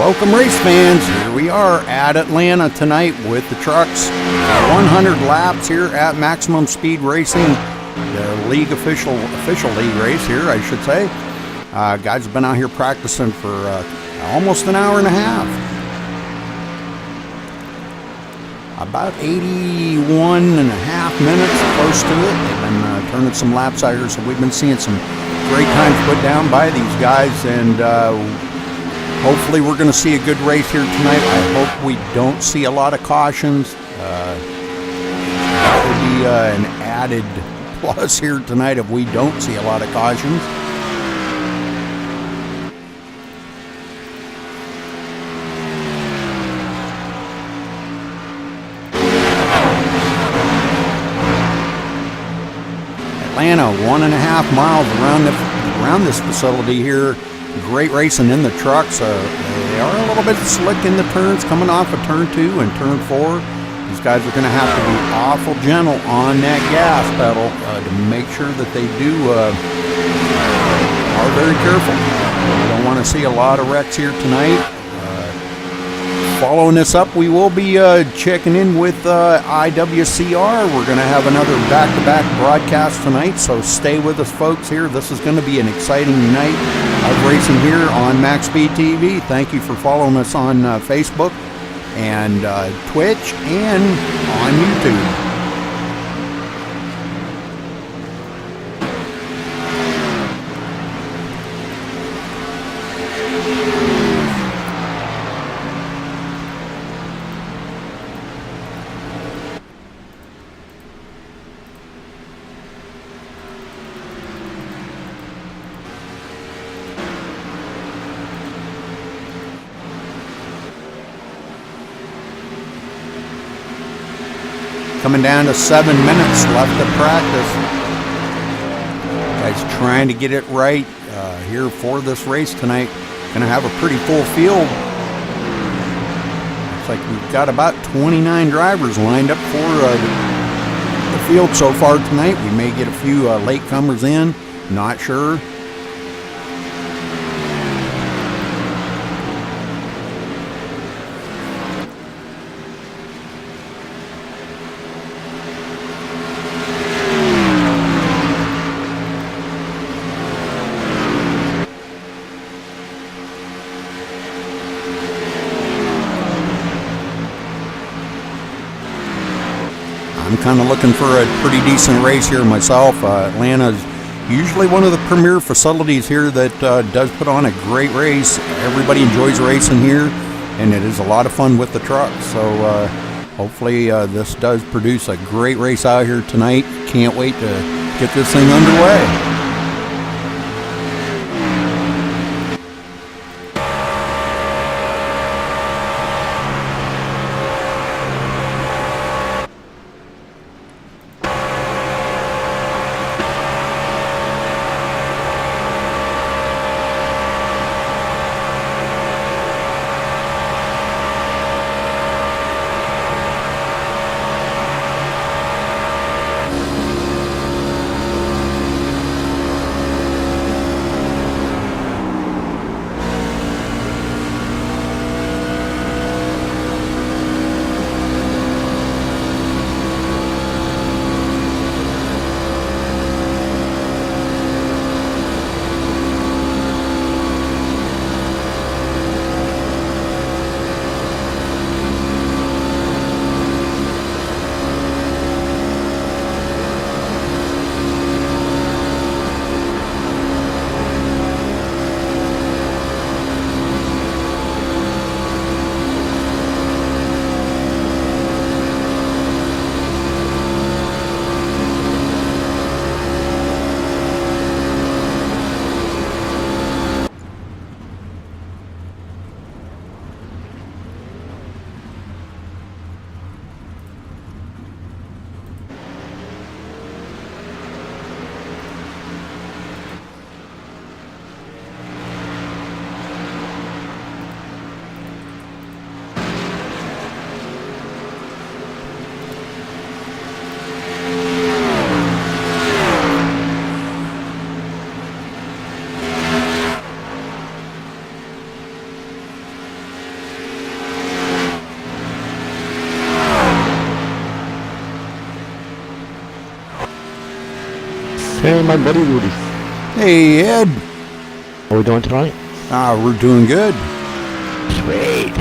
Welcome race fans, here we are at Atlanta tonight with the trucks. 100 laps here at Maximum Speed Racing, the league official league race here, I should say. Guys have been out here practicing for almost an hour and a half. About 81 and a half minutes, close to it. They've been turning some laps out here, so we've been seeing some great times put down by these guys, and hopefully we're going to see a good race here tonight. I hope we don't see a lot of cautions. That would be an added plus here tonight if we don't see a lot of cautions. Atlanta, 1.5 miles around this facility here. Great racing in the trucks. They are a little bit slick in the turns coming off of turn 2 and turn 4. These guys are going to have to be awful gentle on that gas pedal to make sure that they are very careful. We don't want to see a lot of wrecks here tonight. Following this up, we will be checking in with IWCR. We're going to have another back-to-back broadcast tonight, so stay with us, folks, here. This is going to be an exciting night of racing here on MaxSpeedTV. Thank you for following us on Facebook and Twitch and on YouTube. Coming down to 7 minutes left of practice. Guys trying to get it right here for this race tonight. Going to have a pretty full field. Looks like we've got about 29 drivers lined up for the field so far tonight. We may get a few latecomers in, not sure. I'm kind of looking for a pretty decent race here myself. Atlanta is usually one of the premier facilities here that does put on a great race. Everybody enjoys racing here, and it is a lot of fun with the trucks. So hopefully this does produce a great race out here tonight. Can't wait to get this thing underway. Hey, my buddy Rudy. Hey, Ed. How we doing tonight? We're doing good. Sweet.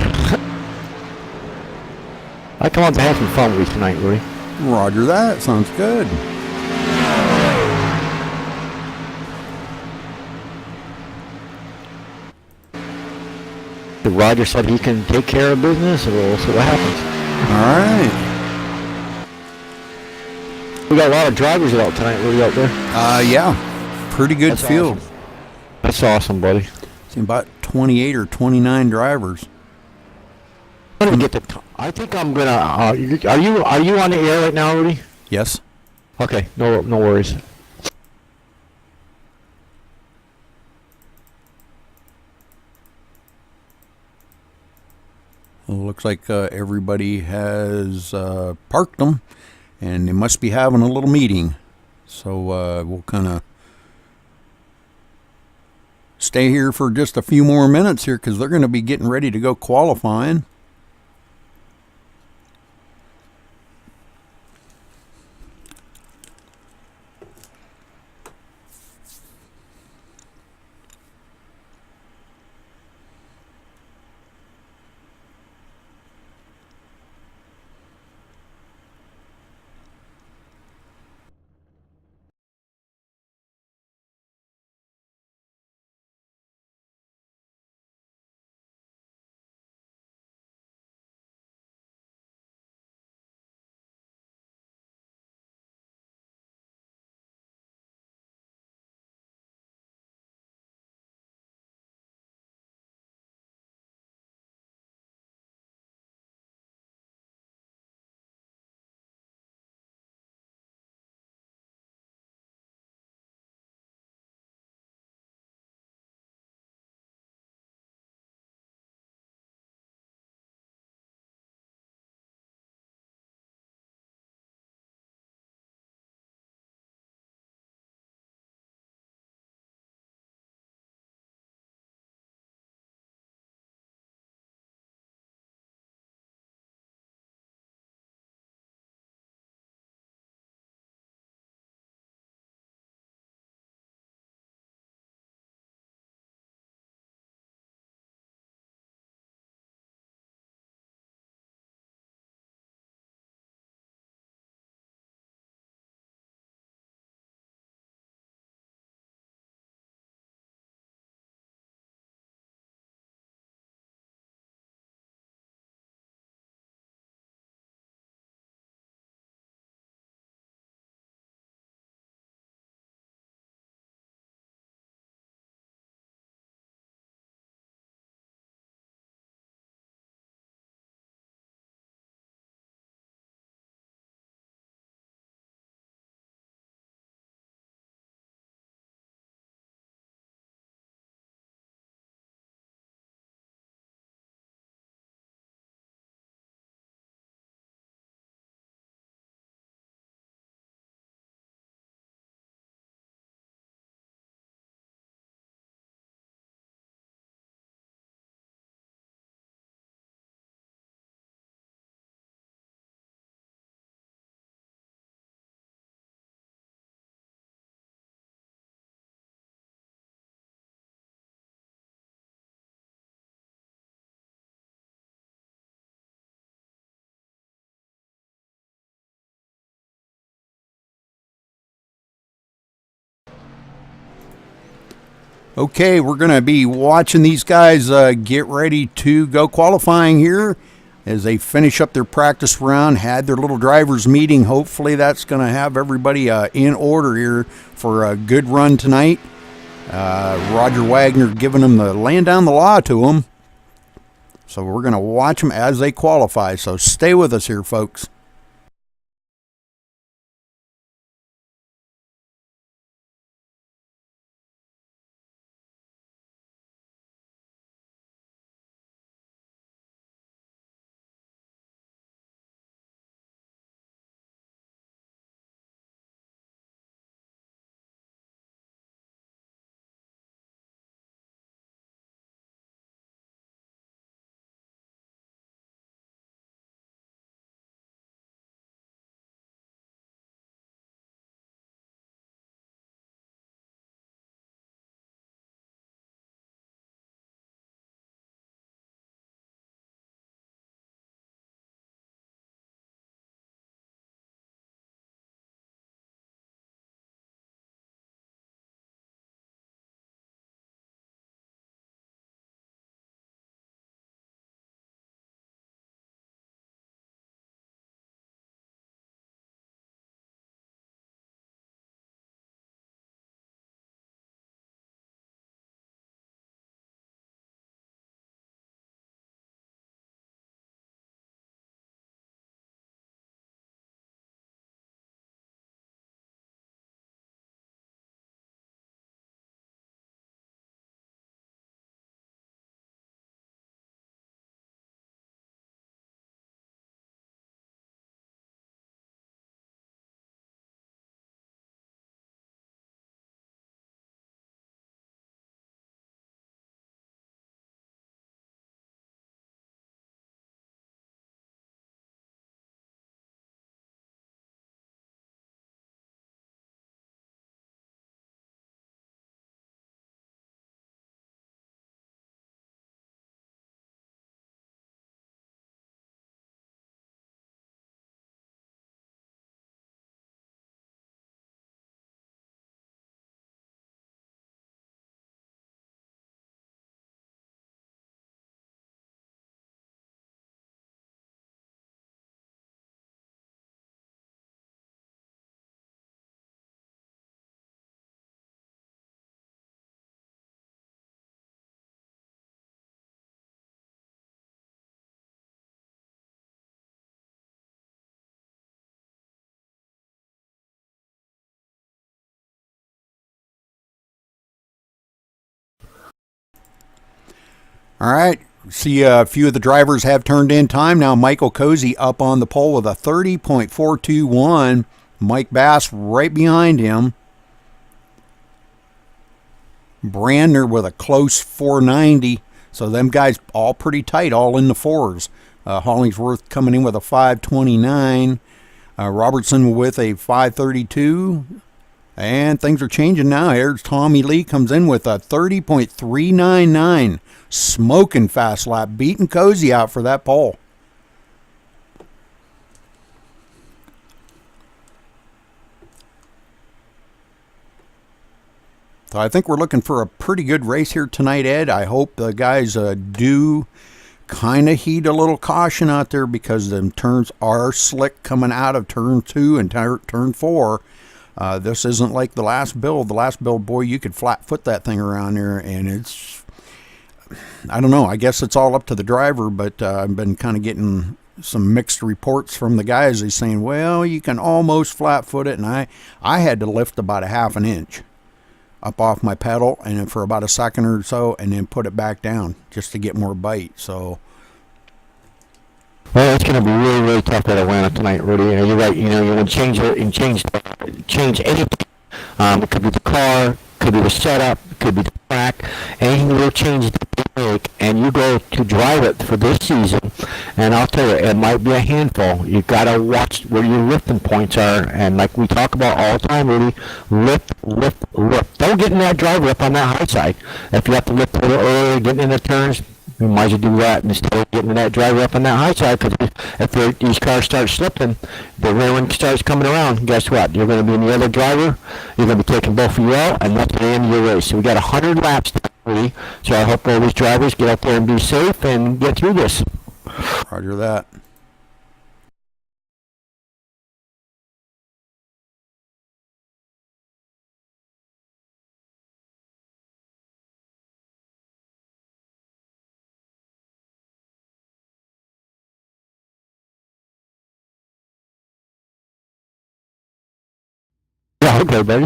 I come on to have some fun with you tonight, Rudy. Roger that. Sounds good. Roger said he can take care of business, and we'll see what happens. All right. We got a lot of drivers out tonight, Rudy, out there. Yeah. Pretty good That's field. Awesome. That's awesome, buddy. See about 28 or 29 drivers. I'm gonna get the. I think I'm gonna. Are you on the air right now, Rudy? Yes. Okay. No worries. Looks like everybody has parked them, and they must be having a little meeting. So we'll kind of stay here for just a few more minutes here because they're going to be getting ready to go qualifying. Okay, we're going to be watching these guys get ready to go qualifying here as they finish up their practice round, had their little drivers meeting. Hopefully that's going to have everybody in order here for a good run tonight. Roger Wagner giving them the laying down the law to them. So we're going to watch them as they qualify. So stay with us here, folks. All right. See, a few of the drivers have turned in time now. Michael Cozy up on the pole with a 30.421. Mike Bass right behind him. Brandner with a close 490. So them guys all pretty tight, all in the fours. Hollingsworth coming in with a 529. Robertson with a 532. And things are changing now. Here's Tommy Lee comes in with a 30.399. Smoking fast lap. Beating Cozy out for that pole. So I think we're looking for a pretty good race here tonight, Ed. I hope the guys do kind of heed a little caution out there because the turns are slick coming out of turn 2 and turn 4. This isn't like the last build. The last build, boy, you could flat foot that thing around there, and it's, I don't know. I guess it's all up to the driver, but I've been kind of getting some mixed reports from the guys. They're saying, well, you can almost flat foot it, and I had to lift about a half an inch up off my pedal and then for about a second or so and then put it back down just to get more bite. So well, it's going to be really, really tough at Atlanta tonight, Rudy. You're right. You know, you want to change it and change anything. It could be the car, could be the setup, could be the track. Anything will change the break, and you go to drive it for this season. And I'll tell you, it might be a handful. You've got to watch where your lifting points are. And like we talk about all the time, Rudy, lift. Don't get in that driver up on that high side. If you have to lift a little earlier, getting in the turns, you might as well do that instead of getting that driver up on that high side, because if these cars start slipping, the rear one starts coming around, guess what? You're going to be in the other driver, you're going to be taking both of you out, and that's the end of your race. So we got 100 laps already, so I hope all these drivers get out there and be safe and get through this. Roger that. Okay, buddy.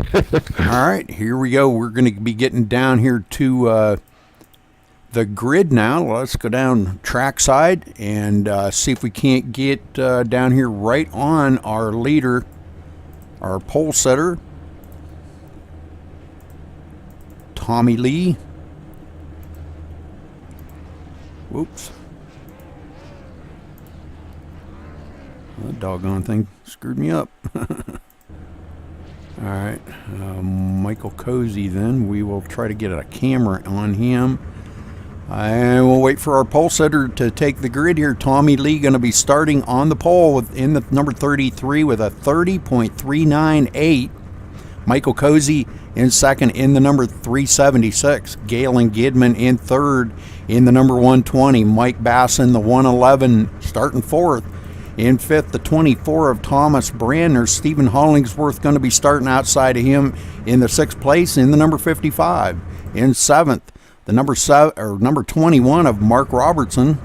All right, here we go. We're going to be getting down here to the grid now. Let's go down trackside and see if we can't get down here right on our leader, our pole setter, Tommy Lee. Whoops. That doggone thing screwed me up. All right, Michael Cozy then. We will try to get a camera on him. And we'll wait for our pole setter to take the grid here. Tommy Lee going to be starting on the pole in the number 33 with a 30.398. Michael Cozy in second in the number 376. Galen Gidman in third in the number 120. Mike Bass in the 111 starting fourth. In fifth, the 24 of Thomas Brandner. Stephen Hollingsworth going to be starting outside of him in the sixth place in the number 55. In seventh, the number 21 of Mark Robertson.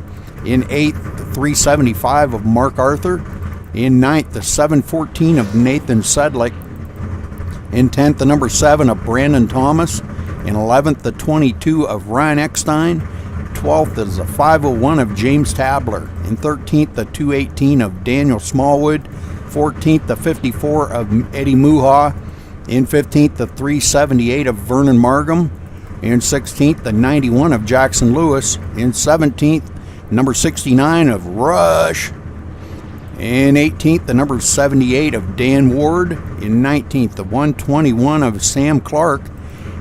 In eighth, the 375 of Mark Arthur. In ninth, the 714 of Nathan Sedlick. In 10th, the number 7 of Brandon Thomas. In 11th, the 22 of Ryan Eckstein. 12th is the 501 of James Tabler. In 13th, the 218 of Daniel Smallwood. 14th, the 54 of Eddie Muha. In 15th, the 378 of Vernon Margam. In 16th, the 91 of Jackson Lewis. In 17th, number 69 of Rush. In 18th, the number 78 of Dan Ward. In 19th, the 121 of Sam Clark.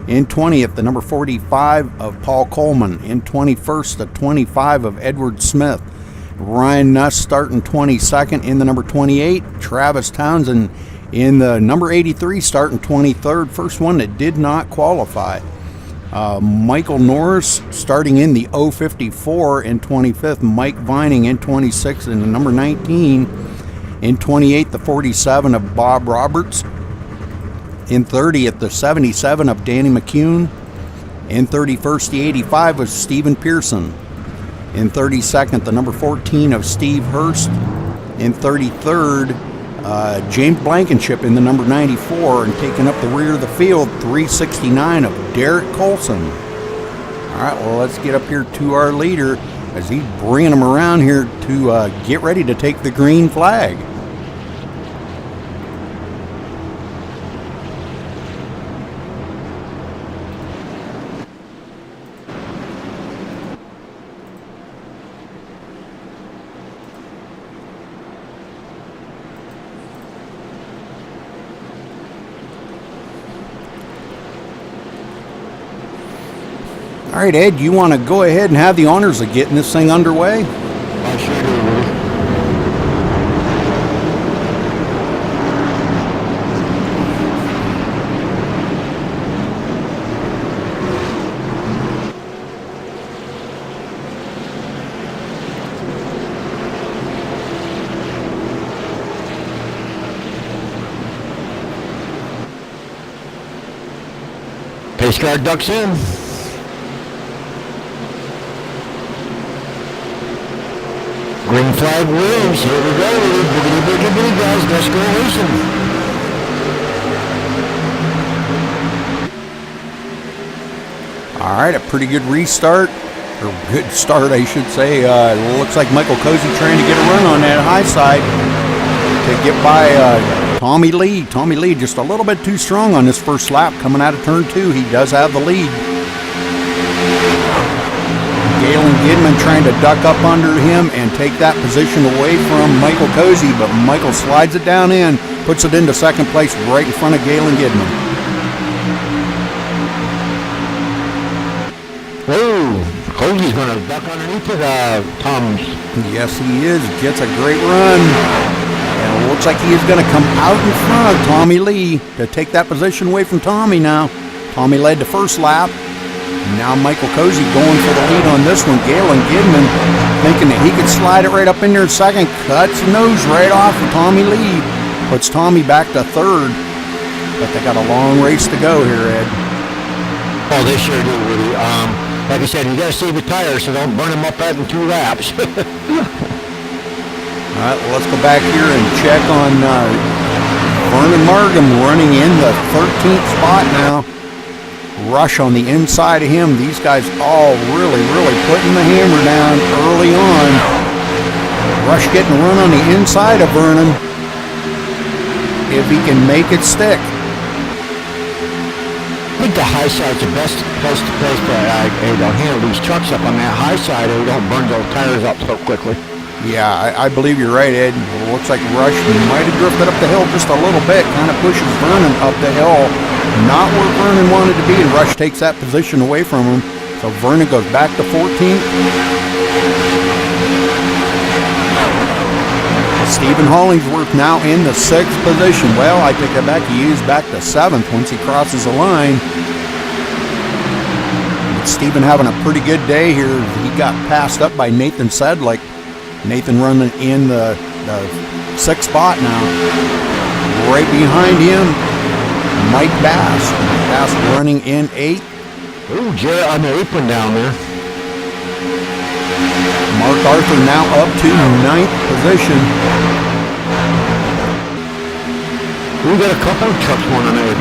In 20th, the number 45 of Paul Coleman. In 21st, the 25 of Edward Smith. Ryan Nuss starting 22nd in the number 28. Travis Townsend in the number 83 starting 23rd. First one that did not qualify. Michael Norris starting in the 054 in 25th. Mike Vining in 26th in the number 19. In 28th, the 47 of Bob Roberts. In 30th, the 77 of Danny McCune. In 31st, the 85 of Stephen Pearson. In 32nd, the number 14 of Steve Hurst. In 33rd, James Blankenship in the number 94, and taking up the rear of the field, 369 of Derek Colson. All right, well, let's get up here to our leader as he's bringing them around here to get ready to take the green flag. All right, Ed, you want to go ahead and have the honors of getting this thing underway? I sure do, Rudy. Pace car ducks in. Green flag wins. Here we go. Boogity boogity boogity guys. Let's go racing. All right, a pretty good restart, or good start, I should say. Looks like Michael Cozy trying to get a run on that high side to get by Tommy Lee. Tommy Lee just a little bit too strong on this first lap coming out of turn 2. He does have the lead. Galen Gidman trying to duck up under him and take that position away from Michael Cozy, but Michael slides it down in, puts it into second place right in front of Galen Gidman. Whoa, Cozy's going to duck underneath it, Tom's. Yes, he is. Gets a great run. And it looks like he is going to come out in front of Tommy Lee to take that position away from Tommy now. Tommy led the first lap. Now Michael Cozy going for the lead on this one. Galen Gidman thinking that he could slide it right up in there in second. Cuts the nose right off of Tommy Lee. Puts Tommy back to third. But they got a long race to go here, Ed. Oh, they sure do, Woody. Like I said, you got to save the tires so don't burn them up out in 2 laps. All right, well, let's go back here and check on Vernon Markham running in the 13th spot now. Rush on the inside of him. These guys all really putting the hammer down early on. Rush getting a run on the inside of Vernon if he can make it stick. I think the high side's the best place to handle these trucks up on that high side so we don't burn those tires up so quickly. Yeah, I believe you're right, Ed. It looks like Rush might have drifted up the hill just a little bit, kind of pushes Vernon up the hill. Not where Vernon wanted to be, and Rush takes that position away from him. So Vernon goes back to 14th. Stephen Hollingsworth now in the 6th position. Well, I take that back. He is back to 7th once he crosses the line. But Stephen having a pretty good day here. He got passed up by Nathan Sedlick. Nathan running in the 6th spot now. Right behind him, Mike Bass. Mike Bass running in 8th. Ooh, Jared on the apron down there. Mark Arthur now up to 9th position. We got a couple of trucks going on there.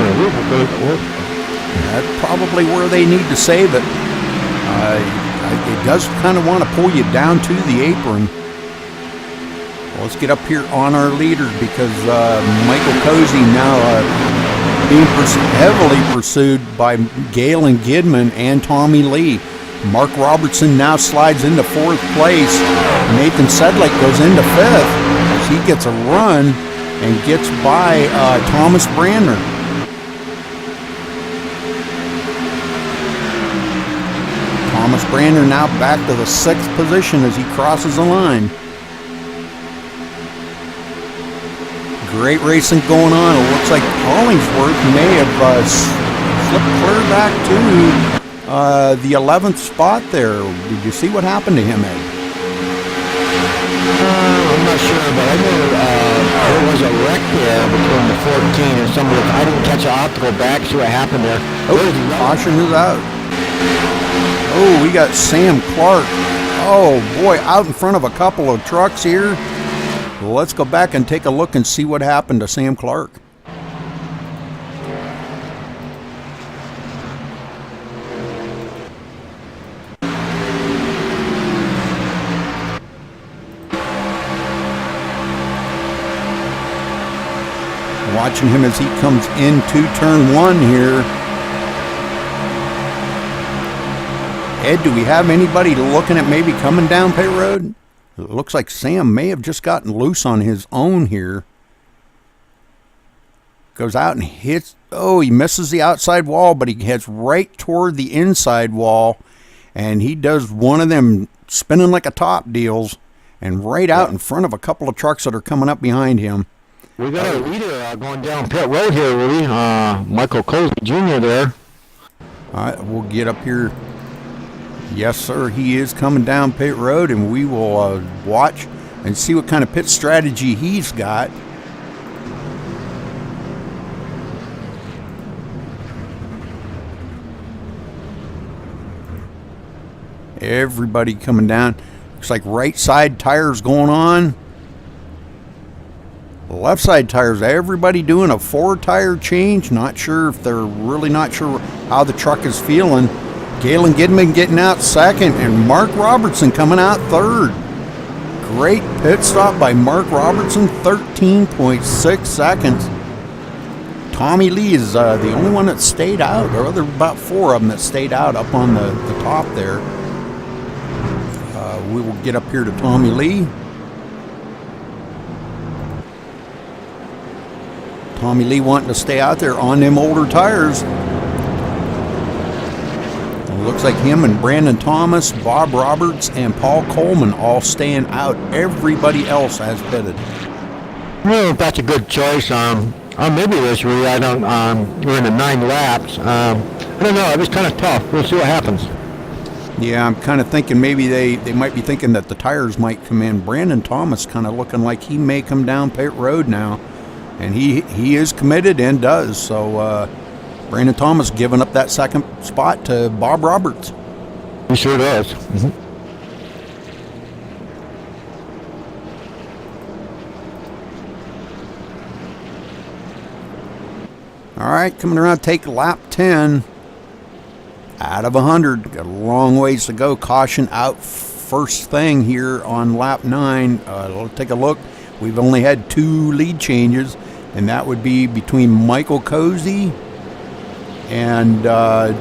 That's probably where they need to save it. It does kind of want to pull you down to the apron. Well, let's get up here on our leaders because Michael Cozy now being heavily pursued by Galen Gidman and Tommy Lee. Mark Robertson now slides into 4th place. Nathan Sedlick goes into 5th as he gets a run and gets by Thomas Brandner. Thomas Brandner now back to the 6th position as he crosses the line. Great racing going on. It looks like Hollingsworth may have slipped clear back to the 11th spot there. Did you see what happened to him, Ed? I'm not sure, but I know there was a wreck there between the 14 and some of the... I didn't catch it. I'll have to go back and see what happened there. Oh, caution is out. Oh, we got Sam Clark. Oh, boy, out in front of a couple of trucks here. Let's go back and take a look and see what happened to Sam Clark. Watching him as he comes into turn 1 here. Ed, do we have anybody looking at maybe coming down pit road? It looks like Sam may have just gotten loose on his own here. Goes out and hits. Oh, he misses the outside wall, but he heads right toward the inside wall. And he does one of them spinning like a top deals. And right out in front of a couple of trucks that are coming up behind him. We got a leader going down pit road here, Rudy. Michael Cozy Jr. there. All right, we'll get up here. Yes, sir, he is coming down pit road, and we will watch and see what kind of pit strategy he's got. Everybody coming down. Looks like right side tires going on. Left side tires, everybody doing a 4-tire change. Not sure if they're really not sure how the truck is feeling. Galen Gidman getting out second, and Mark Robertson coming out third. Great pit stop by Mark Robertson, 13.6 seconds. Tommy Lee is the only one that stayed out. There were about 4 of them that stayed out up on the top there. We will get up here to Tommy Lee. Tommy Lee wanting to stay out there on them older tires. It looks like him and Brandon Thomas, Bob Roberts, and Paul Coleman all staying out. Everybody else has pitted. Well, that's a good choice. Maybe this really. I don't. We're in the 9 laps. I don't know. It was kind of tough. We'll see what happens. Yeah, I'm kind of thinking maybe they might be thinking that the tires might come in. Brandon Thomas kind of looking like he may come down pit road now. And he is committed and does. So Brandon Thomas giving up that second spot to Bob Roberts. He sure does. Mm-hmm. All right, coming around, take lap 10. Out of 100. Got a long ways to go. Caution out first thing here on lap 9. Let's take a look. We've only had 2 lead changes, and that would be between Michael Cozy and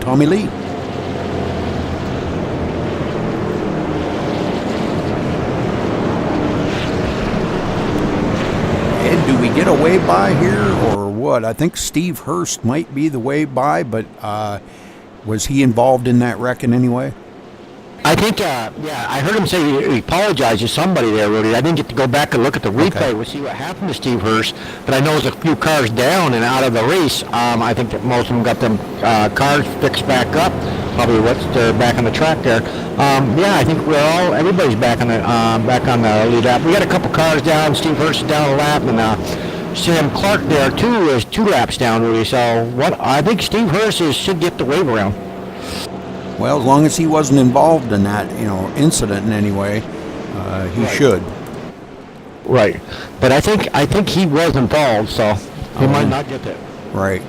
Tommy Lee. And do we get a way by here or what? I think Steve Hurst might be the way by, but was he involved in that wreck in any way? I think, I heard him say he apologized to somebody there, Rudy. I didn't get to go back and look at the replay to see what happened to Steve Hurst, but I know there's a few cars down and out of the race. I think that most of them got them cars fixed back up. Probably they're back on the track there. I think everybody's back on the lead lap. We got a couple cars down. Steve Hurst is down a lap, and Sam Clark there too is 2 laps down, Rudy. So I think Steve Hurst should get the wave around. Well, as long as he wasn't involved in that, incident in any way, he should. Right, but I think he was involved, so he might not get that. Right.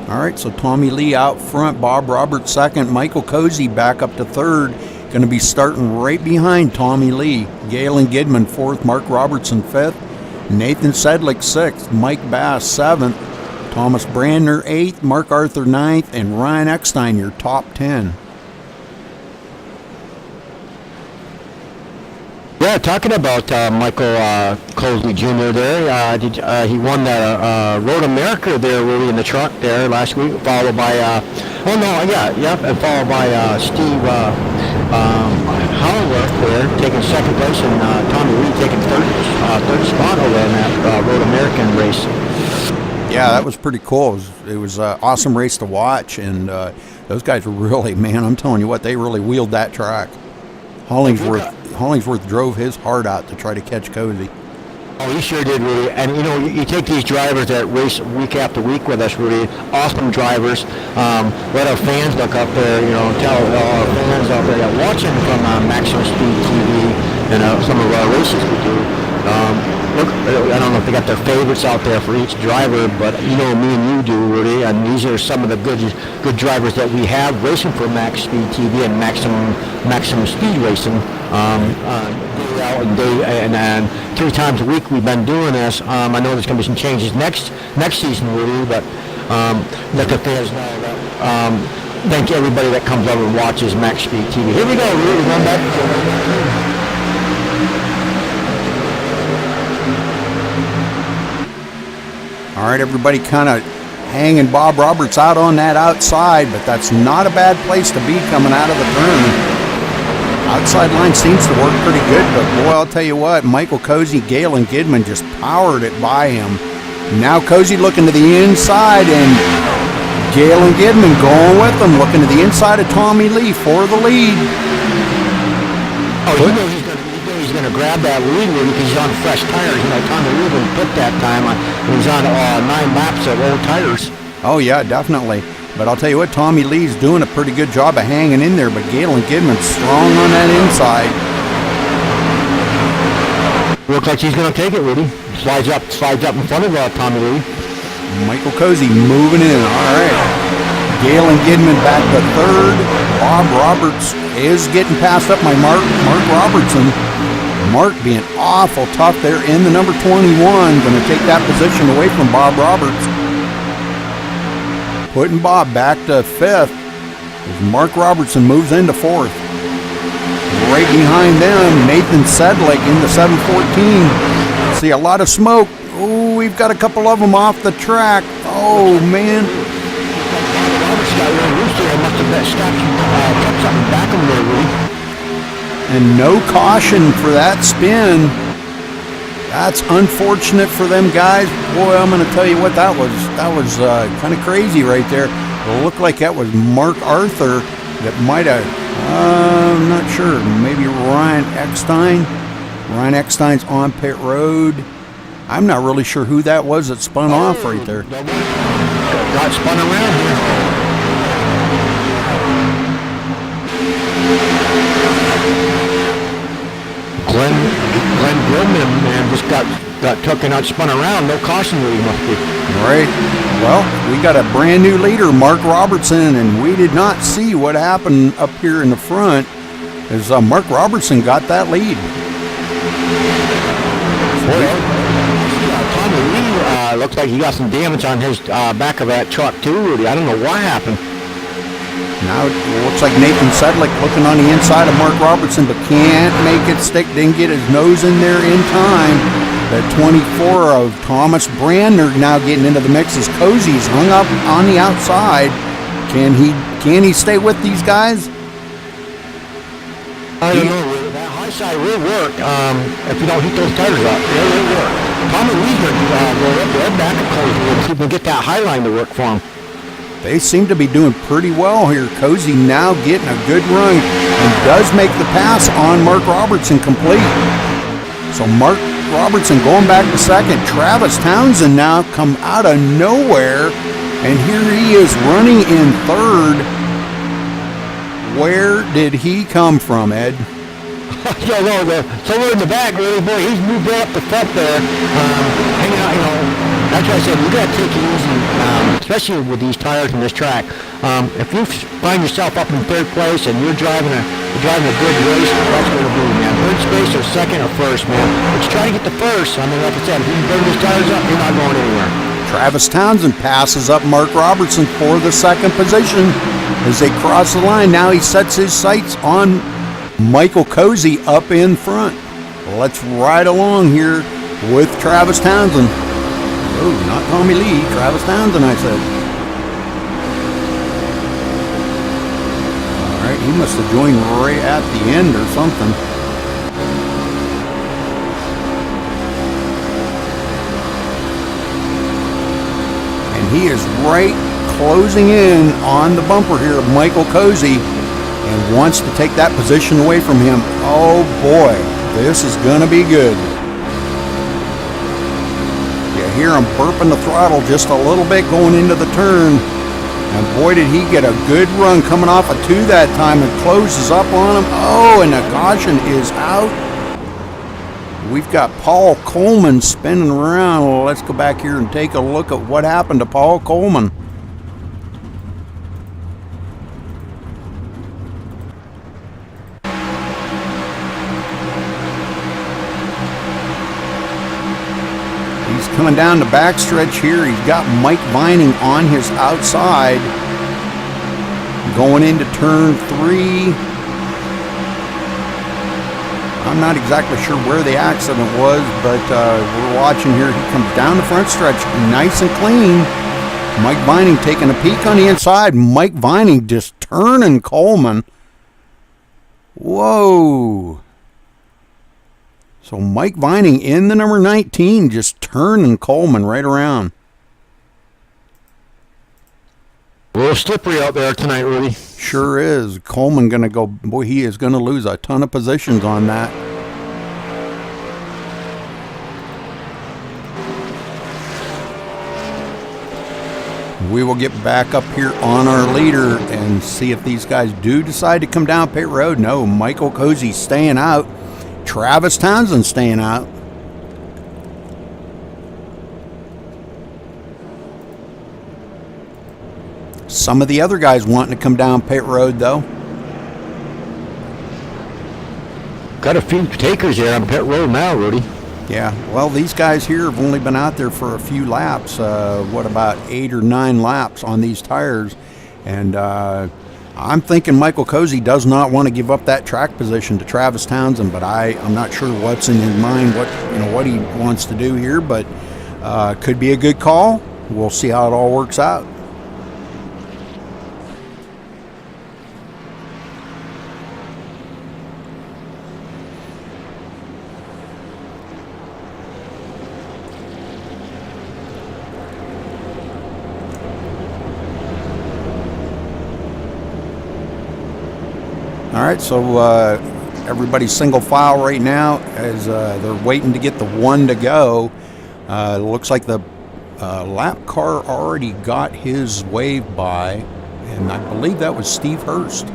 All right, so Tommy Lee out front, Bob Roberts second, Michael Cozy back up to third. Going to be starting right behind Tommy Lee. Galen Gidman fourth, Mark Robertson fifth, Nathan Sedlick sixth, Mike Bass seventh, Thomas Brandner 8th, Mark Arthur 9th, and Ryan Eckstein, your top 10. Yeah, talking about Michael Cosley Jr. there, he won the Road America there, really, in the truck there last week, followed by, and followed by Steve Hollingworth there, taking second place, and Tommy Lee taking third spot over in that Road American race. Yeah, that was pretty cool. It was an awesome race to watch, and those guys were really, man, I'm telling you what, they really wheeled that track. Hollingsworth drove his heart out to try to catch Cozy. Oh, he sure did, Rudy. And, you take these drivers that race week after week with us, Rudy, awesome drivers. Let our fans look up there, tell all our fans out there that watching from MaxSpeedTV and some of our races we do. look, I don't know if they got their favorites out there for each driver, but you know me and you do, Rudy, and these are some of the good drivers that we have racing for MaxSpeedTV and Maximum Speed Racing. Day out and day, and 3 times a week we've been doing this. I know there's going to be some changes next season, Rudy, but let the fans know that. Thank everybody that comes over and watches MaxSpeedTV. Here we go, Rudy, run back. All right, everybody kind of hanging Bob Roberts out on that outside, but that's not a bad place to be coming out of the turn. Outside line seems to work pretty good, but boy, I'll tell you what, Michael Cozy, Galen Gidman just powered it by him. Now Cozy looking to the inside, and Galen Gidman going with him, looking to the inside of Tommy Lee for the lead. Oh, you know he's going to grab that lead because he's on fresh tires. You know, Tommy Lee didn't put that time on. He's on 9 laps of old tires. Oh, yeah, definitely. But I'll tell you what, Tommy Lee's doing a pretty good job of hanging in there, but Galen Gidman's strong on that inside. Looks like he's going to take it, Rudy. Slides up in front of Tommy Lee. Michael Cozy moving in. All right. Galen Gidman back to third. Bob Roberts is getting passed up by Mark Robertson. Mark being awful tough there in the number 21. Going to take that position away from Bob Roberts. Putting Bob back to 5th as Mark Robertson moves into 4th. Right behind them, Nathan Sedlick in the 714. See a lot of smoke. Oh, we've got a couple of them off the track. Oh, man. And no caution for that spin. That's unfortunate for them guys. Boy, I'm going to tell you what, that was kind of crazy right there. It looked like that was Mark Arthur that might have, I'm not sure, maybe Ryan Eckstein. Ryan Eckstein's on pit road. I'm not really sure who that was that spun off right there. Got spun around here. Glenn Gilman, man, just got taken out, spun around. No caution really must be. Right. Well, we got a brand new leader, Mark Robertson, and we did not see what happened up here in the front as Mark Robertson got that lead. Tommy Lee looks like he got some damage on his back of that truck too, Rudy. I don't know what happened. Now it looks like Nathan Sedlick looking on the inside of Mark Robertson, but can't make it stick. Didn't get his nose in there in time. The 24 of Thomas Brandner now getting into the mix as Cozy's hung up on the outside. Can he stay with these guys? I don't know. That high side will work if you don't heat those tires up. It will work. Tommy Lee's going to go up there back of Cozy and see if we can get that high line to work for him. They seem to be doing pretty well here. Cozy now getting a good run and does make the pass on Mark Robertson complete. So Mark Robertson going back to 2nd. Travis Townsend now come out of nowhere, and here he is running in 3rd. Where did he come from, Ed? Yo, somewhere in the back, really, boy, he's moved right up the front there, hanging out, you know. That's why I said, you got to take it easy, especially with these tires and this track. If you find yourself up in 3rd place and you're driving a good race, that's what it'll be, man. 3rd space or 2nd or 1st, man. But you try to get the 1st. I mean, like I said, if you can burn these tires up, you're not going anywhere. Travis Townsend passes up Mark Robertson for the 2nd position as they cross the line. Now he sets his sights on Michael Cozy up in front. Let's ride along here with Travis Townsend. Oh, not Tommy Lee, Travis Townsend, I said. All right, he must have joined right at the end or something. And he is right closing in on the bumper here of Michael Cozy and wants to take that position away from him. Oh boy, this is going to be good. Hear him burping the throttle just a little bit going into the turn, and boy did he get a good run coming off a 2 that time and closes up on him. Oh, and the caution is out. we've got Paul Coleman spinning around. Well, let's go back here and take a look at what happened to Paul Coleman. He's coming down the backstretch here. He's got Mike Vining on his outside. Going into turn 3. I'm not exactly sure where the accident was, but we're watching here. He comes down the front stretch nice and clean. Mike Vining taking a peek on the inside. Mike Vining just turning Coleman. Whoa. So Mike Vining in the number 19 just turning Coleman right around. A little slippery out there tonight, Rudy. Sure is. Coleman going to go, boy, he is going to lose a ton of positions on that. We will get back up here on our leader and see if these guys do decide to come down pit road. No, Michael Cozy staying out. Travis Townsend staying out. Some of the other guys wanting to come down pit road, though. Got a few takers here on pit road now, Rudy. Yeah, well, these guys here have only been out there for a few laps. What, about 8 or 9 laps on these tires? And I'm thinking Michael Cozy does not want to give up that track position to Travis Townsend, but I'm not sure what's in his mind, what he wants to do here, but could be a good call. We'll see how it all works out. All right, so everybody's single file right now as they're waiting to get the one to go. It looks like the lap car already got his wave by, and I believe that was Steve Hurst.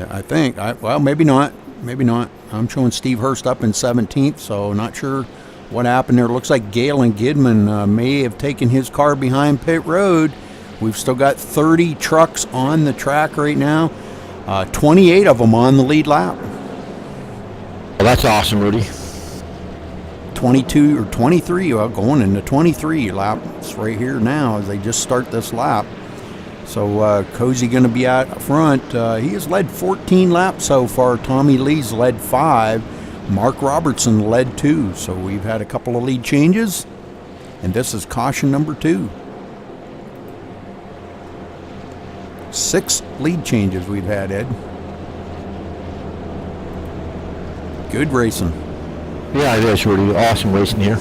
I think. Well, maybe not. Maybe not. I'm showing Steve Hurst up in 17th, so not sure what happened there. Looks like Galen Gidman may have taken his car behind pit road. We've still got 30 trucks on the track right now. 28 of them on the lead lap. Well, that's awesome, Rudy. 22 or 23, well, going into 23 laps right here now as they just start this lap. So Cozy going to be out front. He has led 14 laps so far. Tommy Lee's led 5. Mark Robertson led 2, so we've had a couple of lead changes, and this is caution number 2. 6 lead changes we've had, Ed. Good racing. Yeah, it is, Rudy. Awesome racing here.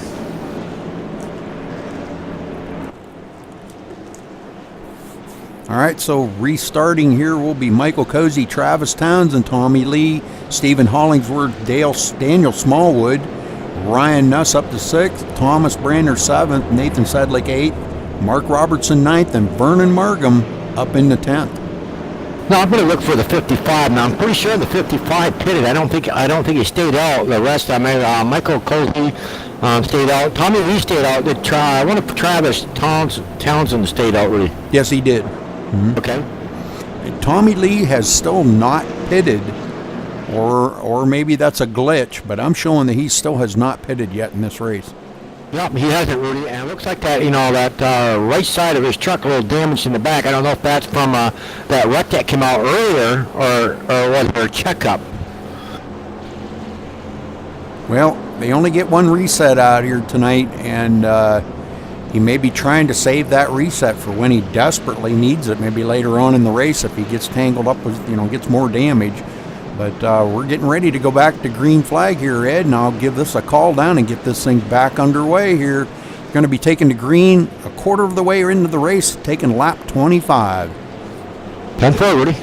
All right, so restarting here will be Michael Cozy, Travis Townsend, Tommy Lee, Stephen Hollingsworth, Daniel Smallwood, Ryan Nuss up to 6th, Thomas Brander 7th, Nathan Sedlick 8th, Mark Robertson 9th, and Vernon Margam up in the 10th. Now I'm going to look for the 55. Now I'm pretty sure the 55 pitted. I don't think he stayed out. The rest, Michael Cozy stayed out. Tommy Lee stayed out. I wonder if Travis Townsend stayed out, really. Yes, he did. Mm-hmm. Okay. Tommy Lee has still not pitted, or maybe that's a glitch, but I'm showing that he still has not pitted yet in this race. Yep, he hasn't, Rudy, and it looks like that, that right side of his truck a little damaged in the back. I don't know if that's from that wreck that came out earlier, or was there a checkup? Well, they only get one reset out here tonight, and he may be trying to save that reset for when he desperately needs it, maybe later on in the race if he gets tangled up with, gets more damage. But we're getting ready to go back to green flag here, Ed, and I'll give this a call down and get this thing back underway here. Going to be taking the green a quarter of the way into the race, taking lap 25. 10-4, Rudy.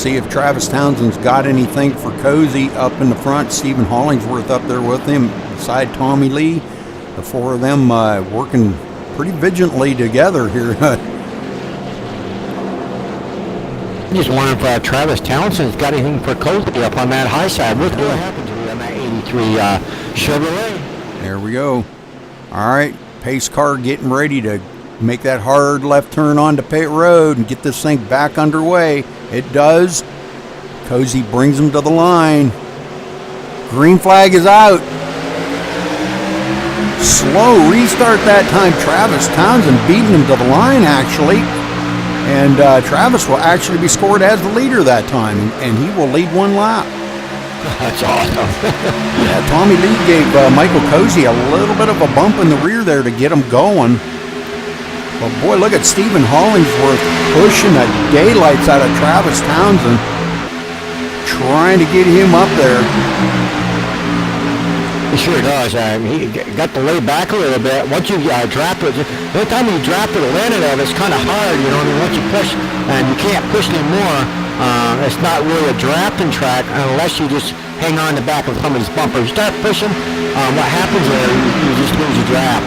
see if Travis Townsend's got anything for Cozy up in the front. Stephen Hollingsworth up there with him beside Tommy Lee. The four of them working pretty vigilantly together here. I'm just wondering if Travis Townsend's got anything for Cozy up on that high side. What's going to happen to him on that 83 Chevrolet? There we go. All right, pace car getting ready to make that hard left turn onto pit road and get this thing back underway. It does. Cozy brings him to the line. Green flag is out. Slow restart that time. Travis Townsend beating him to the line, actually. And Travis will actually be scored as the leader that time, and he will lead one lap. That's awesome. Yeah, Tommy Lee gave Michael Cozy a little bit of a bump in the rear there to get him going. But boy, look at Stephen Hollingsworth pushing the daylights out of Travis Townsend, trying to get him up there. He sure does. He got to lay back a little bit. Once you drop it, every time you drop it or land it out, it's kind of hard, you know. I mean, once you push, and you can't push anymore, it's not really a drafting track unless you just hang on the back of somebody's bumper. You start pushing, what happens there, you just lose your draft.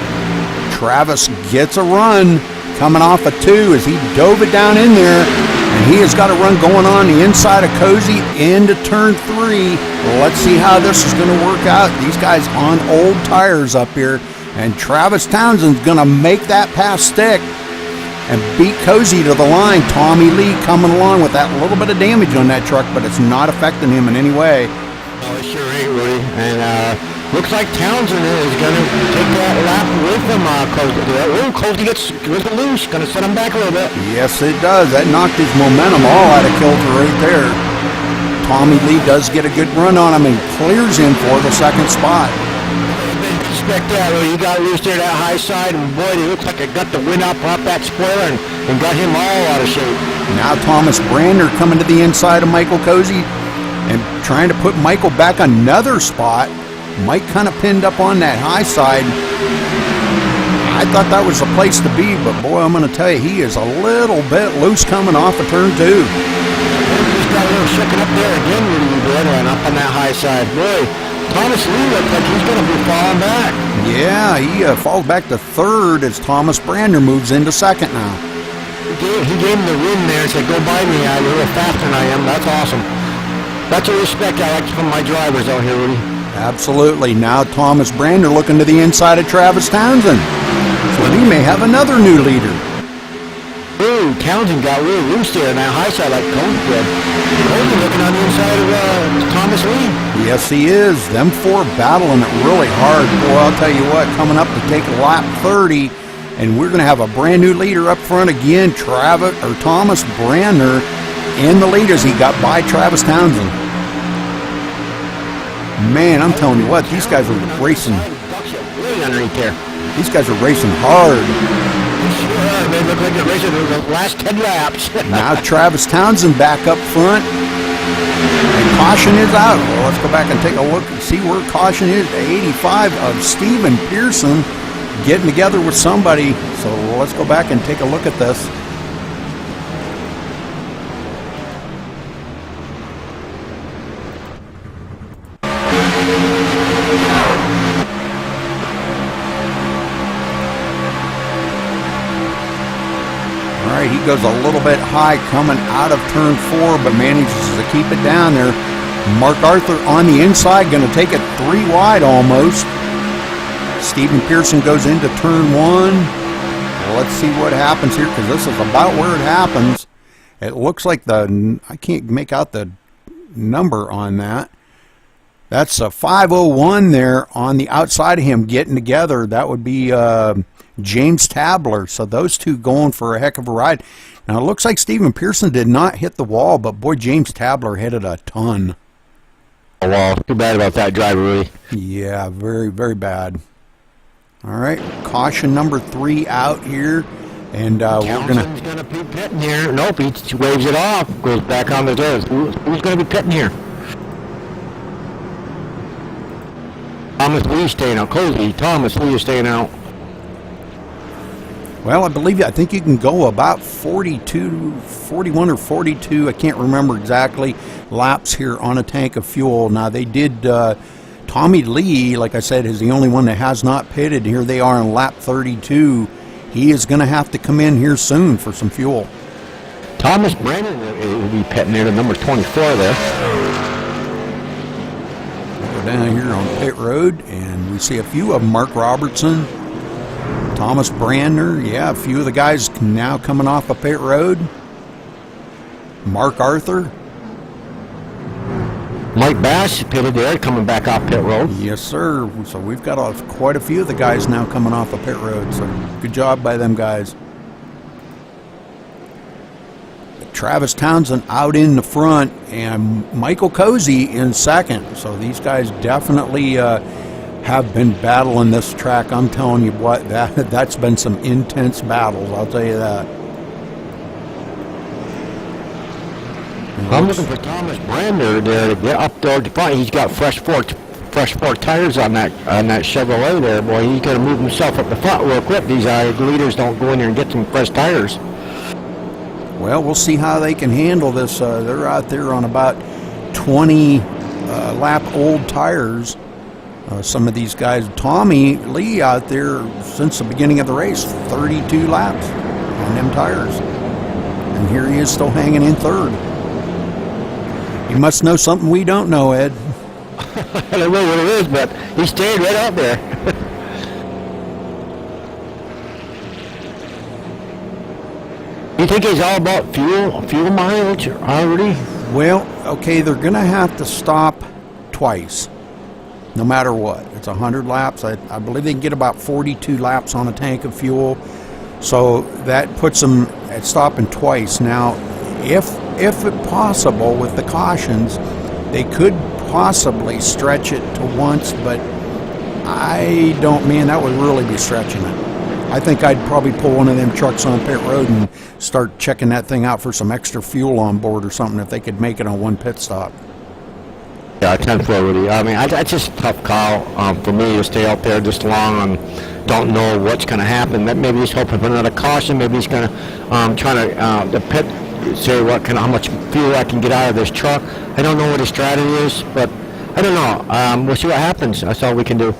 Travis gets a run coming off a 2 as he dove it down in there, and he has got a run going on the inside of Cozy into turn 3. Let's see how this is going to work out. These guys on old tires up here, and Travis Townsend's going to make that pass stick and beat Cozy to the line. Tommy Lee coming along with that little bit of damage on that truck, but it's not affecting him in any way. Oh, it sure ain't, Rudy. And looks like Townsend is going to take that lap with him. Cozy gets loose, going to set him back a little bit. Yes, it does. That knocked his momentum all out of kilter right there. Tommy Lee does get a good run on him and clears him for the second spot. Spectacular. He got loose there that high side, and boy, it looks like it got the wind up off that spoiler and got him all out of shape. Now Thomas Brander coming to the inside of Michael Cozy and trying to put Michael back another spot. Mike kind of pinned up on that high side. I thought that was the place to be, but boy, I'm going to tell you, he is a little bit loose coming off of turn 2. He's got a little shaking up there again, really good, and up on that high side. Boy, Thomas Lee looks like he's going to be falling back. Yeah, he falls back to third as Thomas Brander moves into second now. He gave him the room there and said, go by me, you're a little faster than I am. That's awesome. That's a respect I like from my drivers out here, Rudy. Absolutely. Now Thomas Brander looking to the inside of Travis Townsend. So he may have another new leader. Ooh, Townsend got really loose there on that high side like Cozy did. Cozy looking on the inside of Thomas Lee. Yes, he is. Them four battling it really hard. Boy, I'll tell you what, coming up to take lap 30, and we're going to have a brand new leader up front again, Thomas Brander in the lead as he got by Travis Townsend. Man, I'm telling you what, these guys are racing. Underneath there. These guys are racing hard. Sure, they look like they're racing the last 10 laps. Now Travis Townsend back up front. And caution is out. Well, let's go back and take a look and see where caution is. 85 of Stephen Pearson getting together with somebody. So let's go back and take a look at this. He goes a little bit high coming out of turn 4, but manages to keep it down there. Mark Arthur on the inside, going to take it 3 wide almost. Stephen Pearson goes into turn 1. Well, let's see what happens here, because this is about where it happens. It looks like I can't make out the number on that. That's a 501 there on the outside of him getting together. That would be James Tabler. So those two going for a heck of a ride. Now it looks like Stephen Pearson did not hit the wall, but boy, James Tabler hit it a ton. Oh, well, too bad about that driver, really. Yeah, very, very bad. All right, caution number 3 out here. And we're going to be pitting here. Nope, he waves it off, goes back on the dirt. Who's going to be pitting here? Thomas Lee staying out. Cozy, Thomas Lee is staying out. Well, I think you can go about 41 or 42, I can't remember exactly, laps here on a tank of fuel. Now, they did, Tommy Lee, like I said, is the only one that has not pitted. Here they are on lap 32. He is going to have to come in here soon for some fuel. Thomas Brandon will be pitting there to number 24 there. We're down here on pit road, and we see a few of them. Mark Robertson, Thomas Brandner, yeah, a few of the guys now coming off of pit road. Mark Arthur. Mike Bass pitted there, coming back off pit road. Yes, sir. So we've got quite a few of the guys now coming off of pit road. So good job by them guys. Travis Townsend out in the front, and Michael Cozy in second. So these guys definitely have been battling this track. I'm telling you what, that's been some intense battles, I'll tell you that. I'm looking for Thomas Brander there to get up there to front. He's got fresh four tires on that Chevrolet there, boy. He's got to move himself up the front real quick. These leaders don't go in there and get some fresh tires. Well, we'll see how they can handle this. They're out there on about 20 lap old tires. Some of these guys, Tommy Lee out there since the beginning of the race, 32 laps on them tires. And here he is still hanging in third. He must know something we don't know, Ed. I don't know what it is, but he stayed right out there. You think it's all about fuel mileage already? Well, okay, they're going to have to stop twice, no matter what. It's 100 laps. I believe they can get about 42 laps on a tank of fuel. So that puts them at stopping twice. Now, if possible, with the cautions, they could possibly stretch it to once, but I don't, man, that would really be stretching it. I think I'd probably pull one of them trucks on pit road and start checking that thing out for some extra fuel on board or something if they could make it on one pit stop. Yeah, 10-4 really. I mean, that's just a tough call for me to stay out there this long and don't know what's going to happen. Maybe he's hoping for another caution. Maybe he's going to try to the pit say how much fuel I can get out of this truck. I don't know what his strategy is, but I don't know. We'll see what happens. That's all we can do.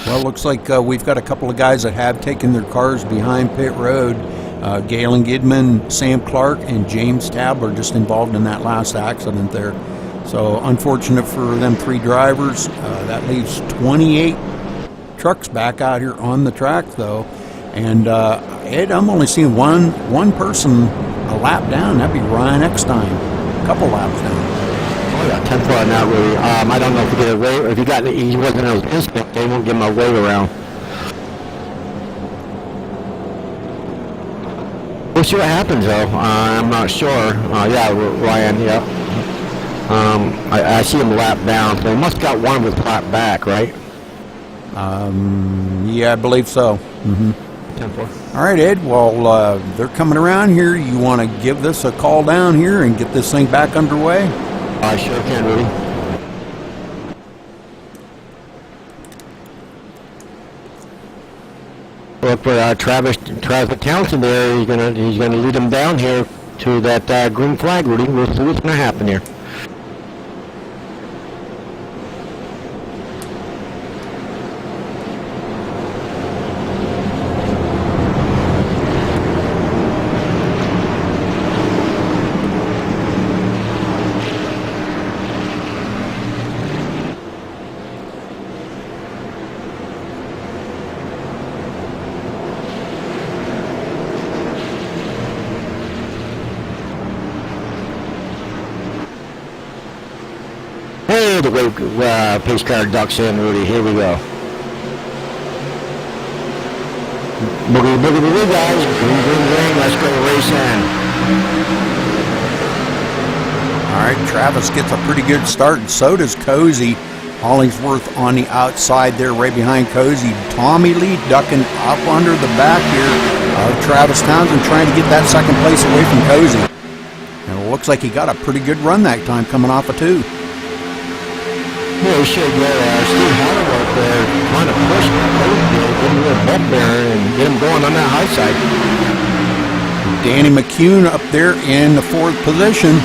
Well, looks like we've got a couple of guys that have taken their cars behind pit road. Galen Gidman, Sam Clark, and James Tabler just involved in that last accident there. So unfortunate for them three drivers. That leaves 28 trucks back out here on the track, though. And Ed, I'm only seeing one person a lap down. That'd be Ryan Eckstein, a couple laps down. Oh yeah, 10-4 on that really. I don't know if he did a wave, or if he wasn't in his instinct, they won't give him a wave around. We'll see what happens though. I'm not sure. Yeah, Ryan. Yeah. I see him lap down. So he must have got one with lap back, right? Yeah, I believe so. Mm-hmm. 10-4. All right, Ed. Well, they're coming around here. You want to give this a call down here and get this thing back underway? I sure can, Rudy. Look for Travis Townsend there. He's gonna lead them down here to that green flag, Rudy. We'll see what's gonna happen here. The way pace car ducks in, Rudy. Here we go. Boogie, boogie, boogie, guys. Green, green, green. Let's go racing. All right, Travis gets a pretty good start, and so does Cozy. Hollingsworth on the outside there, right behind Cozy. Tommy Lee ducking up under the back here of Travis Townsend, trying to get that second place away from Cozy. And it looks like he got a pretty good run that time, coming off of two. Yeah, he should go. Steve Holloway there trying to push. Didn't little bump there and get him going on that high side. Danny McCune up there in the 4th position.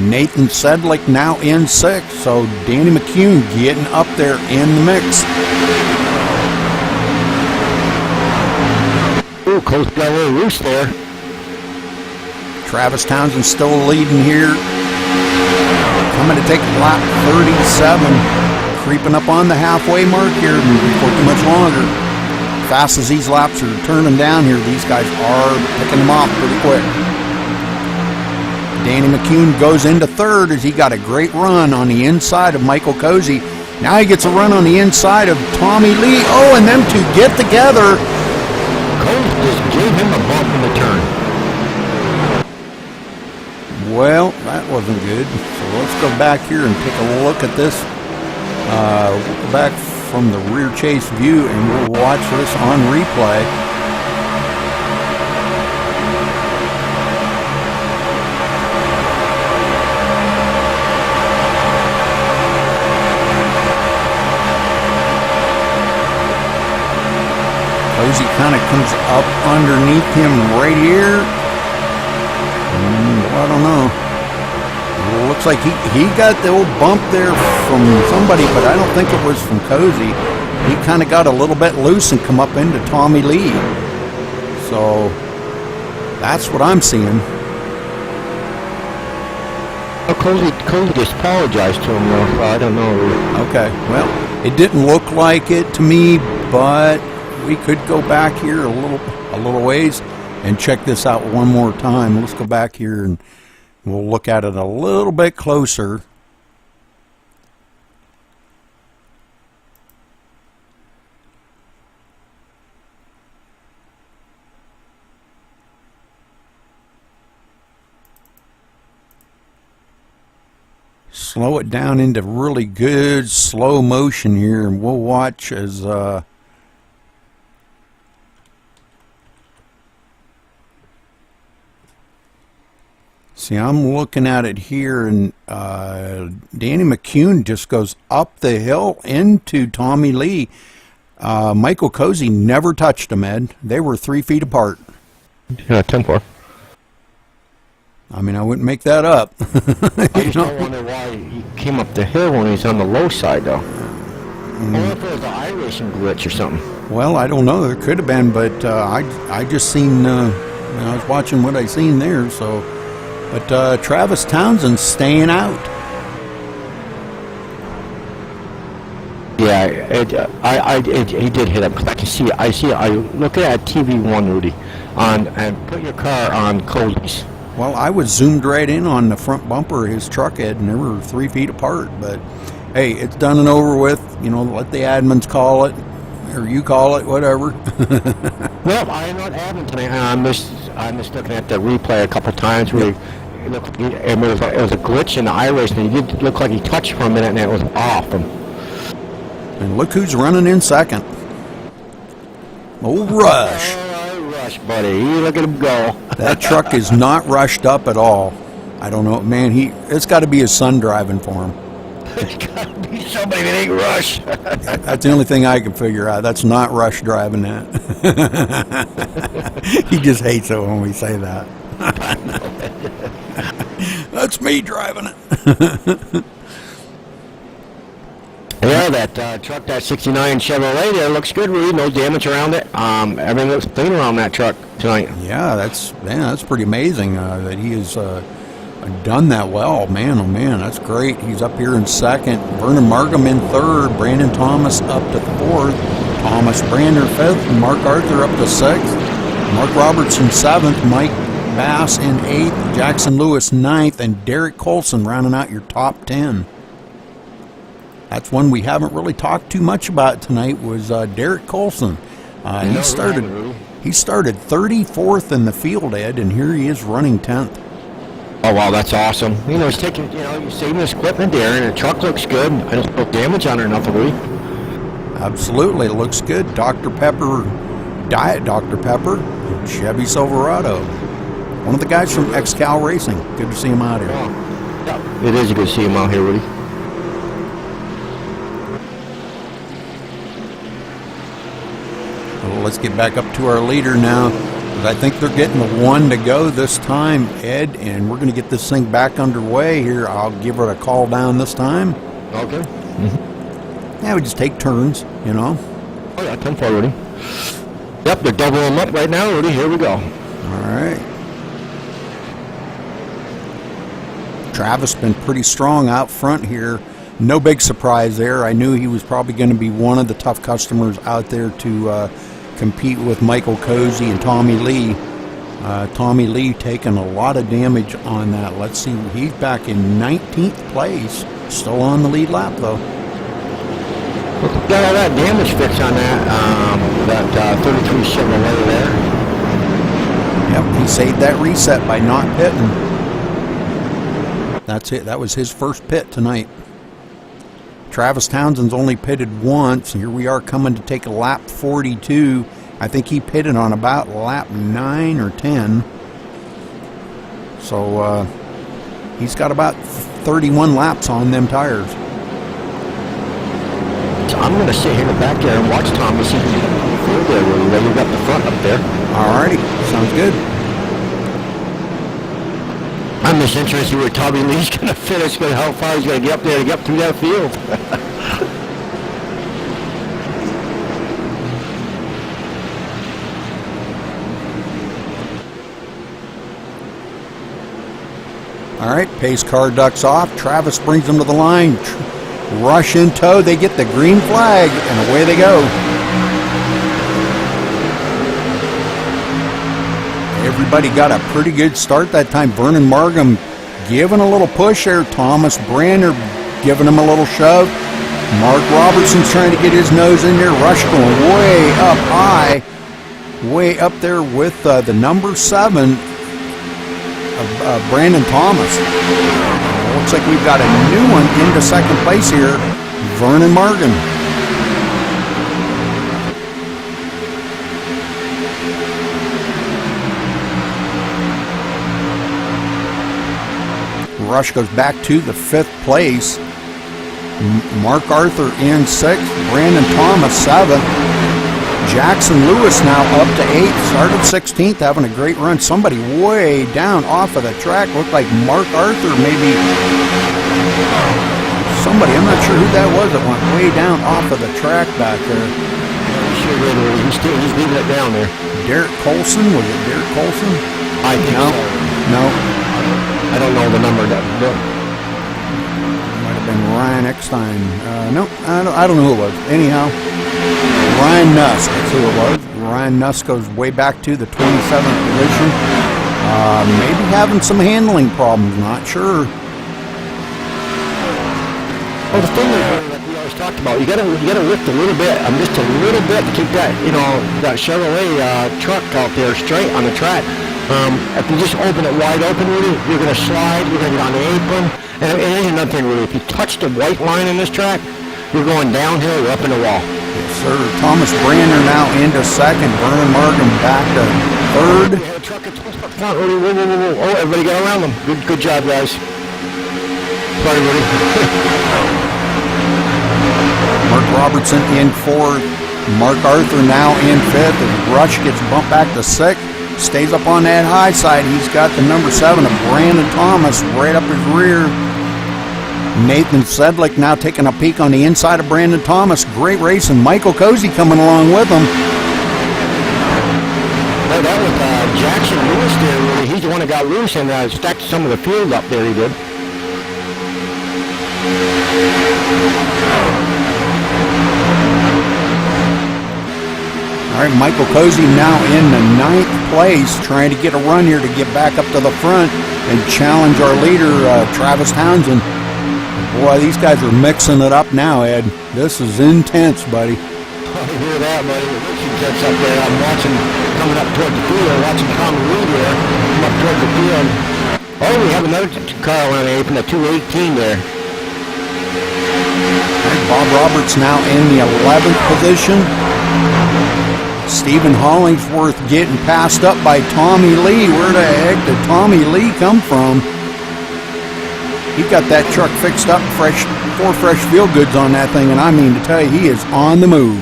Nathan Sedlick now in 6th, so Danny McCune getting up there in the mix. Ooh, Coach got a little loose there. Travis Townsend still leading here. Coming to take lap 37. Creeping up on the halfway mark here before too much longer. Fast as these laps are turning down here, these guys are picking them off pretty quick. Danny McCune goes into 3rd as he got a great run on the inside of Michael Cozy. Now he gets a run on the inside of Tommy Lee. Oh, and them two get together. Cozy just gave him a bump in the turn. Well, that wasn't good. So let's go back here and take a look at this. We'll go back from the rear chase view and we'll watch this on replay. Cozy kind of comes up underneath him right here. I don't know. It looks like he got the old bump there from somebody, but I don't think it was from Cozy. He kind of got a little bit loose and come up into Tommy Lee. So that's what I'm seeing. Well, Cozy just apologized to him, though. I don't know. Okay, well, it didn't look like it to me, but we could go back here a little ways and check this out one more time. Let's go back here and we'll look at it a little bit closer. Slow it down into really good slow motion here, and we'll watch as see, I'm looking at it here, and Danny McCune just goes up the hill into Tommy Lee. Michael Cozy never touched him, Ed. They were 3 feet apart. Yeah, 10-4. I mean, I wouldn't make that up. I just don't wonder why he came up the hill when he's on the low side, though. Or if it was an iRacing glitch or something. Well, I don't know. There could have been, but I just seen, I was watching what I seen there, so. But Travis Townsend staying out. Yeah, he did hit him, because I can see it. I look at TV1, Rudy, and put your car on Cozy's. Well, I was zoomed right in on the front bumper of his truck head, and they were 3 feet apart. But hey, it's done and over with. You know, let the admins call it, or you call it, whatever. Well, I'm not admin tonight. I'm just looking at the replay a couple of times where it looked like it was a glitch in the iRacing. And he did look like he touched for a minute, and it was off. And look who's running in second. Old Rush. Rush, buddy. Look at him go. That truck is not rushed up at all. I don't know, man. It's got to be his son driving for him. It's got to be somebody that ain't Rush. That's the only thing I can figure out. That's not Rush driving that. He just hates it when we say that. That's me driving it. Yeah, that truck, that 69 Chevrolet there looks good, really. No damage around it. Everything looks clean around that truck tonight. Yeah, that's pretty amazing that he has done that well. Man, oh man, that's great. He's up here in second. Vernon Markham in third. Brandon Thomas up to fourth. Thomas Brander fifth. Mark Arthur up to sixth. Mark Robertson seventh. Mike Bass in eighth. Jackson Lewis ninth. And Derek Colson rounding out your top 10. That's one we haven't really talked too much about tonight, was Derek Colson. He started 34th in the field, Ed, and here he is running 10th. Oh, wow, that's awesome. You know, he's taking, you're saving his equipment there, and the truck looks good. I don't feel damage on it or nothing, really. Absolutely, it looks good. Dr. Pepper, Diet Dr. Pepper, Chevy Silverado. One of the guys from XCal Racing. Good to see him out here. Yeah, it is good to see him out here, Rudy. let's get back up to our leader now. I think they're getting the 1 to go this time, Ed, and we're going to get this thing back underway here. I'll give it a call down this time. Okay. Yeah, we just take turns, you know. Oh yeah, 10-4, Rudy. Yep, they're doubling them up right now, Rudy. Here we go. All right. Travis been pretty strong out front here. No big surprise there. I knew he was probably going to be one of the tough customers out there to compete with Michael Cozy and Tommy Lee. Tommy Lee taking a lot of damage on that. Let's see, he's back in 19th place. Still on the lead lap, though. Got all that damage fix on that 33 Chevrolet there. Yep, he saved that reset by not pitting. That's it. That was his first pit tonight. Travis Townsend's only pitted once. Here we are coming to take lap 42. I think he pitted on about lap 9 or 10. So he's got about 31 laps on them tires. So I'm going to sit here in the back there and watch Tommy see if he can come through there. We've got the front up there. Alrighty, sounds good. I'm just interested where Tommy Lee's going to finish, how far he's going to get up there to get through that field. All right, pace car ducks off. Travis brings them to the line. Rush in tow. They get the green flag, and away they go. Everybody got a pretty good start that time. Vernon Markham giving a little push there. Thomas Brander giving him a little shove. Mark Robertson's trying to get his nose in there. Rush going way up high. Way up there with the number 7 of Brandon Thomas. Looks like we've got a new one into second place here. Vernon Markham. Rush goes back to the 5th place. Mark Arthur in 6th. Brandon Thomas 7th. Jackson Lewis now up to 8th. Started 16th, having a great run. Somebody way down off of the track. Looked like Mark Arthur, maybe. Somebody, I'm not sure who that was that went way down off of the track back there. Sure, he's leaving it down there. Derek Colson? Was it Derek Colson? I think no. so. No. I don't know the number. Might have been Ryan Eckstein. No, I don't know who it was. Anyhow, Ryan Nuss, that's who it was. Ryan Nuss goes way back to the 27th position. Maybe having some handling problems, not sure. Well, the thing is, like we always talked about, you gotta lift a little bit, just a little bit to keep that, that Chevrolet truck out there straight on the track. If you just open it wide open, Rudy, you're going to slide, you're going to get on the apron, and here's another thing, Rudy, if you touch the white line in this track, you're going downhill, you're up in the wall. Yes, sir. Thomas Brander now into 2nd, Vernon Markham back to 3rd. We had a truck at front, Rudy, whoa. Oh, everybody got around them. Good job, guys. Sorry, Rudy. Mark Robertson in 4th. Mark Arthur now in 5th. As Rush gets bumped back to 6th. Stays up on that high side. He's got the number 7 of Brandon Thomas right up his rear. Nathan Sedlick now taking a peek on the inside of Brandon Thomas. Great race, and Michael Cozy coming along with him. Well, that was Jackson Lewis there, really. He's the one that got loose and stacked some of the field up there, he did. All right, Michael Cozy now in the 9th place, trying to get a run here to get back up to the front and challenge our leader, Travis Townsend. Boy, these guys are mixing it up now, Ed. This is intense, buddy. I hear that, buddy. Richard gets up there. I'm watching, coming up toward the field, watching Tommy Lee there, come up toward the field. Oh, we have another car on the apron, a 218 there. Right, Bob Roberts now in the 11th position. Stephen Hollingsworth getting passed up by Tommy Lee. Where the heck did Tommy Lee come from? He got that truck fixed up, 4 fresh field goods on that thing, and I mean to tell you, he is on the move.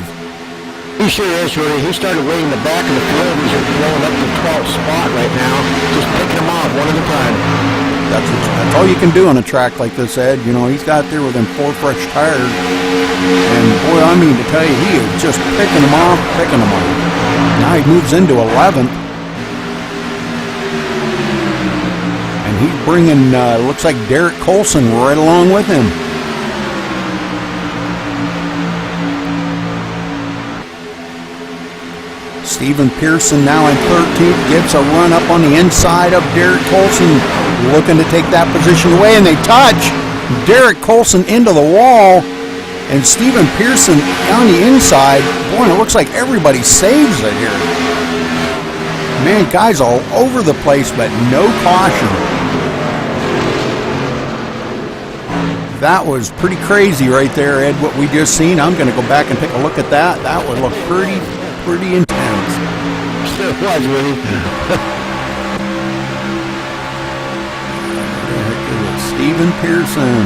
He sure is, Rudy. He started way in the back of the field. He's blowing up the 12th spot right now, just picking them off one at a time. That's all you can do on a track like this, Ed. You know, he's got there with them 4 fresh tires. And boy, I mean to tell you, he is just picking them off. Now he moves into 11th. And he's bringing, looks like Derek Colson right along with him. Stephen Pearson now in 13th, gets a run up on the inside of Derek Colson, looking to take that position away, and they touch Derek Colson into the wall, and Stephen Pearson on the inside. Boy, it looks like everybody saves it here. Man, guys all over the place, but no caution. That was pretty crazy right there, Ed, what we just seen. I'm going to go back and take a look at that. That would look pretty intense. Sure was, really. Stephen Pearson.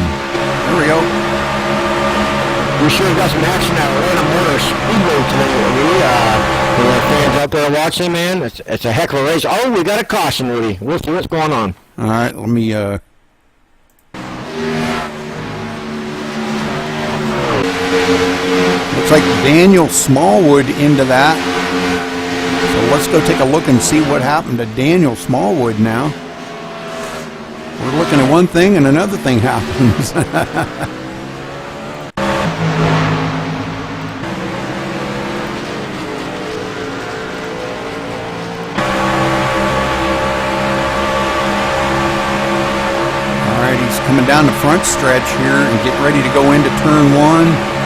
There we go. We sure got some action at Atlanta Motor Speedway today, Rudy. For the fans out there watching, man, it's a heck of a race. Oh, we got a caution, Rudy. We'll see what's going on. All right, let me... Looks like Daniel Smallwood into that. So let's go take a look and see what happened to Daniel Smallwood now. We're looking at one thing and another thing happens. All right, he's coming down the front stretch here and get ready to go into turn 1.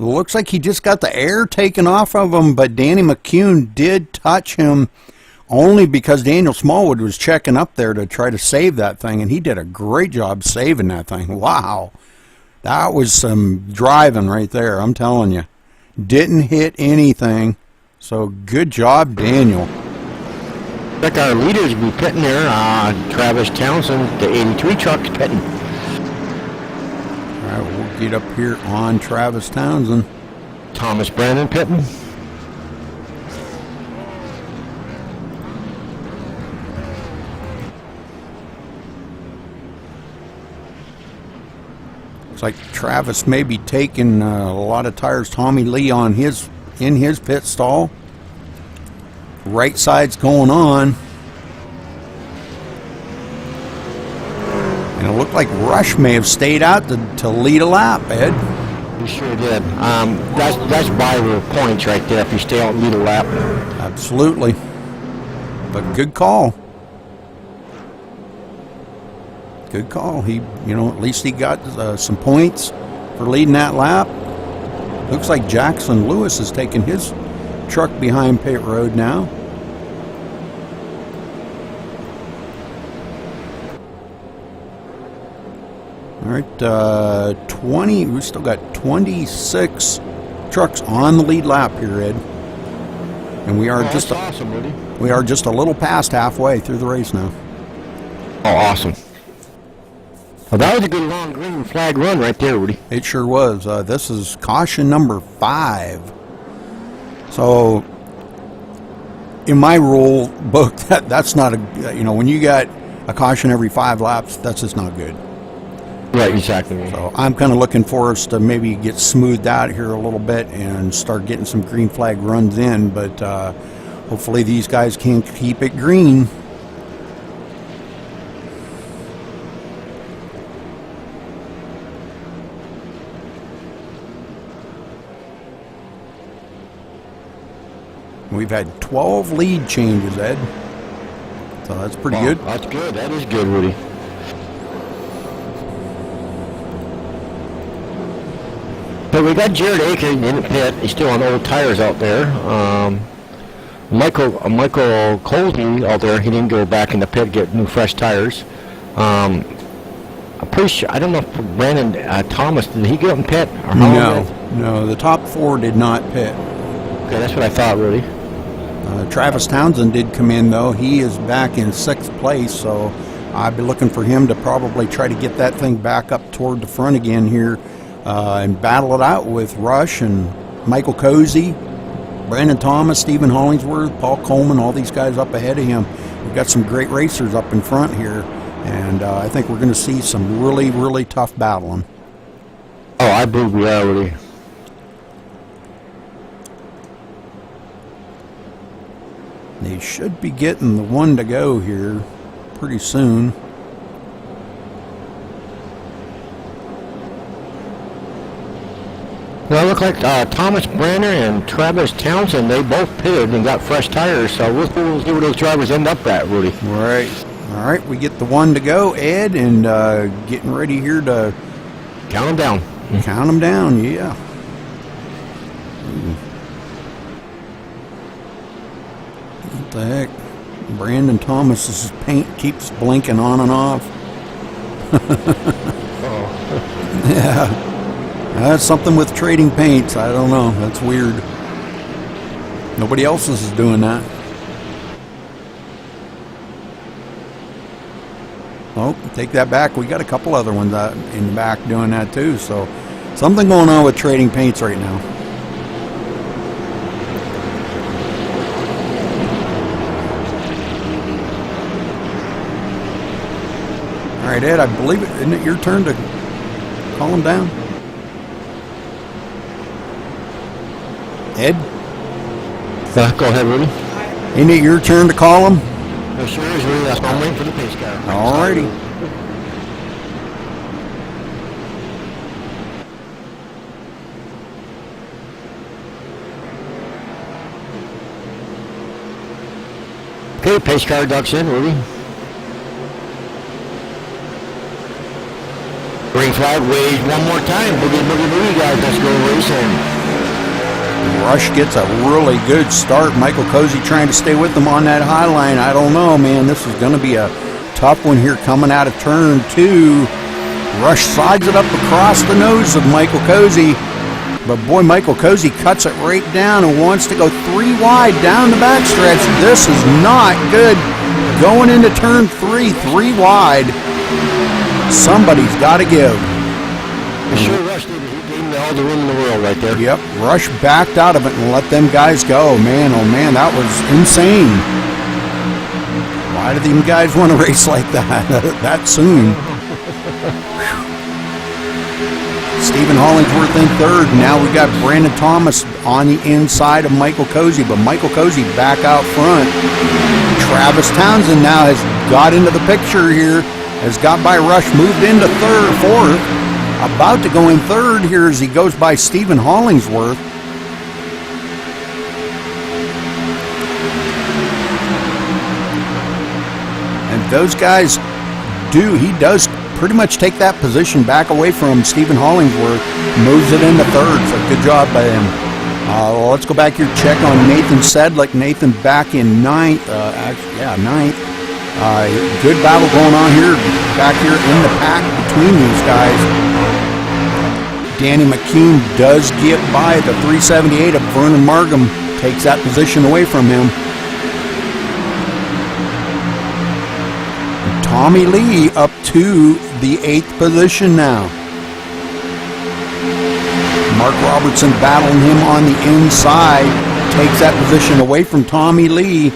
Looks like he just got the air taken off of him, but Danny McCune did touch him only because Daniel Smallwood was checking up there to try to save that thing, and he did a great job saving that thing. Wow. That was some driving right there, I'm telling you. Didn't hit anything, so good job, Daniel. Like our leaders will be pitting there. Travis Townsend, the 83 truck's pitting. All right, we'll get up here on Travis Townsend. Thomas Brandon pitting. Looks like Travis may be taking a lot of tires. Tommy Lee on in his pit stall. Right side's going on. And it looked like Rush may have stayed out to lead a lap, Ed. We sure did. That's viral points right there if you stay out and lead a lap. Absolutely. But good call. Good call. He, at least he got some points for leading that lap. Looks like Jackson Lewis is taking his truck behind pit road now. All right, 20. We still got 26 trucks on the lead lap here, Ed. And we are just awesome, Rudy. We are just a little past halfway through the race now. Oh, awesome. Well, that was a good long green flag run right there, Rudy. It sure was. This is caution number 5. So, in my rule book, that's not a, when you got a caution every 5 laps, that's just not good. Right, exactly. So I'm kind of looking for us to maybe get smoothed out here a little bit and start getting some green flag runs in, but hopefully these guys can keep it green. We've had 12 lead changes, Ed. So that's pretty good. That's good. That is good, Rudy. So we got Jared Aiken in the pit. He's still on old tires out there. Michael Colby out there. He didn't go back in the pit to get new fresh tires. I'm pretty sure. I don't know if Brandon Thomas, did he get in pit? Or No. The top 4 did not pit. Okay, that's what I thought, Rudy. Travis Townsend did come in, though. He is back in 6th place, so I'd be looking for him to probably try to get that thing back up toward the front again here and battle it out with Rush and Michael Cozy, Brandon Thomas, Stephen Hollingsworth, Paul Coleman, all these guys up ahead of him. We've got some great racers up in front here, and I think we're going to see some really, really tough battling. Oh, I believe we are already. They should be getting the one to go here pretty soon. Well, it looked like Thomas Branner and Travis Townsend, they both pitted and got fresh tires, so we'll see where those drivers end up at, Rudy. All right, we get the one to go, Ed, and getting ready here to count them down. Count them down, yeah. What the heck? Brandon Thomas's paint keeps blinking on and off. Yeah. That's something with trading paints. I don't know. That's weird. Nobody else is doing that. Oh, take that back. We got a couple other ones out in the back doing that too. So something going on with trading paints right now. All right, Ed, I believe it. Isn't it your turn to call him down? Ed? Go ahead, Rudy. Ain't it your turn to call him? It sure is, Rudy. That's why I'm waiting for the pace car. All righty. Okay, pace car ducks in, Rudy. Green flag waves one more time. Boogie, boogie, boogie, guys. Let's go racing. Rush gets a really good start. Michael Cozy trying to stay with him on that high line. I don't know, man. This is going to be a tough one here coming out of turn 2. Rush slides it up across the nose of Michael Cozy. But boy, Michael Cozy cuts it right down and wants to go 3 wide down the backstretch. This is not good. Going into turn 3, 3 wide. Somebody's got to give. Sure, Rush did. He gave him all the room in the world right there. Yep, Rush backed out of it and let them guys go. Man, oh man, that was insane. Why do them guys want to race like that that soon? Stephen Hollingsworth in third. Now we got Brandon Thomas on the inside of Michael Cozy, but Michael Cozy back out front. Travis Townsend now has got into the picture here, has got by Rush, moved into fourth. About to go in third here as he goes by Stephen Hollingsworth. And those guys he does pretty much take that position back away from Stephen Hollingsworth, moves it into third, so good job by him. Well, let's go back here, check on Nathan Sedlick. Nathan back in ninth. Ninth. Good battle going on here, back here in the pack between these guys. Danny McKean does get by the 378 of Vernon Markham, takes that position away from him. And Tommy Lee up to the 8th position now. Mark Robertson battling him on the inside, takes that position away from Tommy Lee.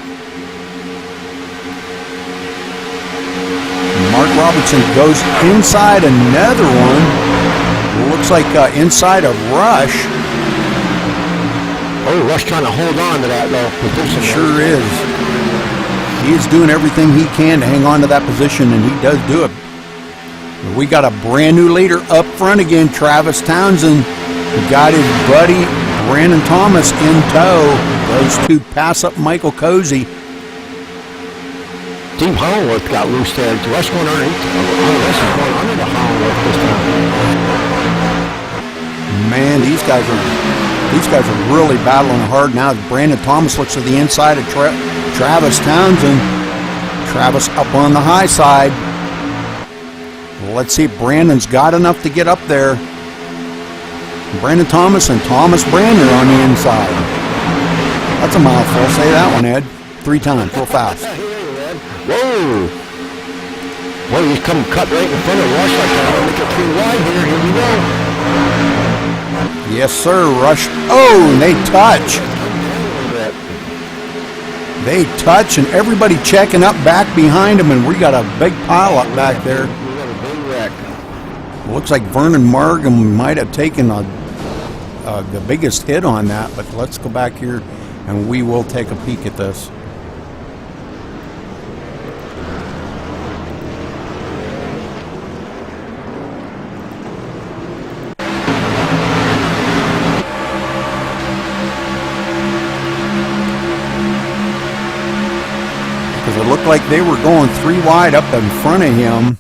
Mark Robertson goes inside another one. Looks like inside of Rush. Oh, Rush trying to hold on to that position. Sure is. He is doing everything he can to hang on to that position, and he does do it. We got a brand new leader up front again, Travis Townsend. We got his buddy Brandon Thomas in tow. Those two pass up Michael Cozy. Team Hollingworth got loose there. Rush going underneath. Rush is going under the Hollingworth this time. Man, these guys are really battling hard now. Brandon Thomas looks to the inside of Travis Townsend. Travis up on the high side. Well, let's see if Brandon's got enough to get up there. Brandon Thomas and Thomas Brander on the inside. That's a mouthful. Say that one, Ed. 3 times, real fast. Whoa! Oh, he's come cut right in front of Rush like that. I'll make it too wide here. Here we go. Yes, sir. Rush. Oh, and they touch. They touch, and everybody checking up back behind them, and we got a big pile up back there. We got a big wreck. Looks like Vernon Markham might have taken the biggest hit on that, but let's go back here, and we will take a peek at this. Because it looked like they were going 3 wide up in front of him.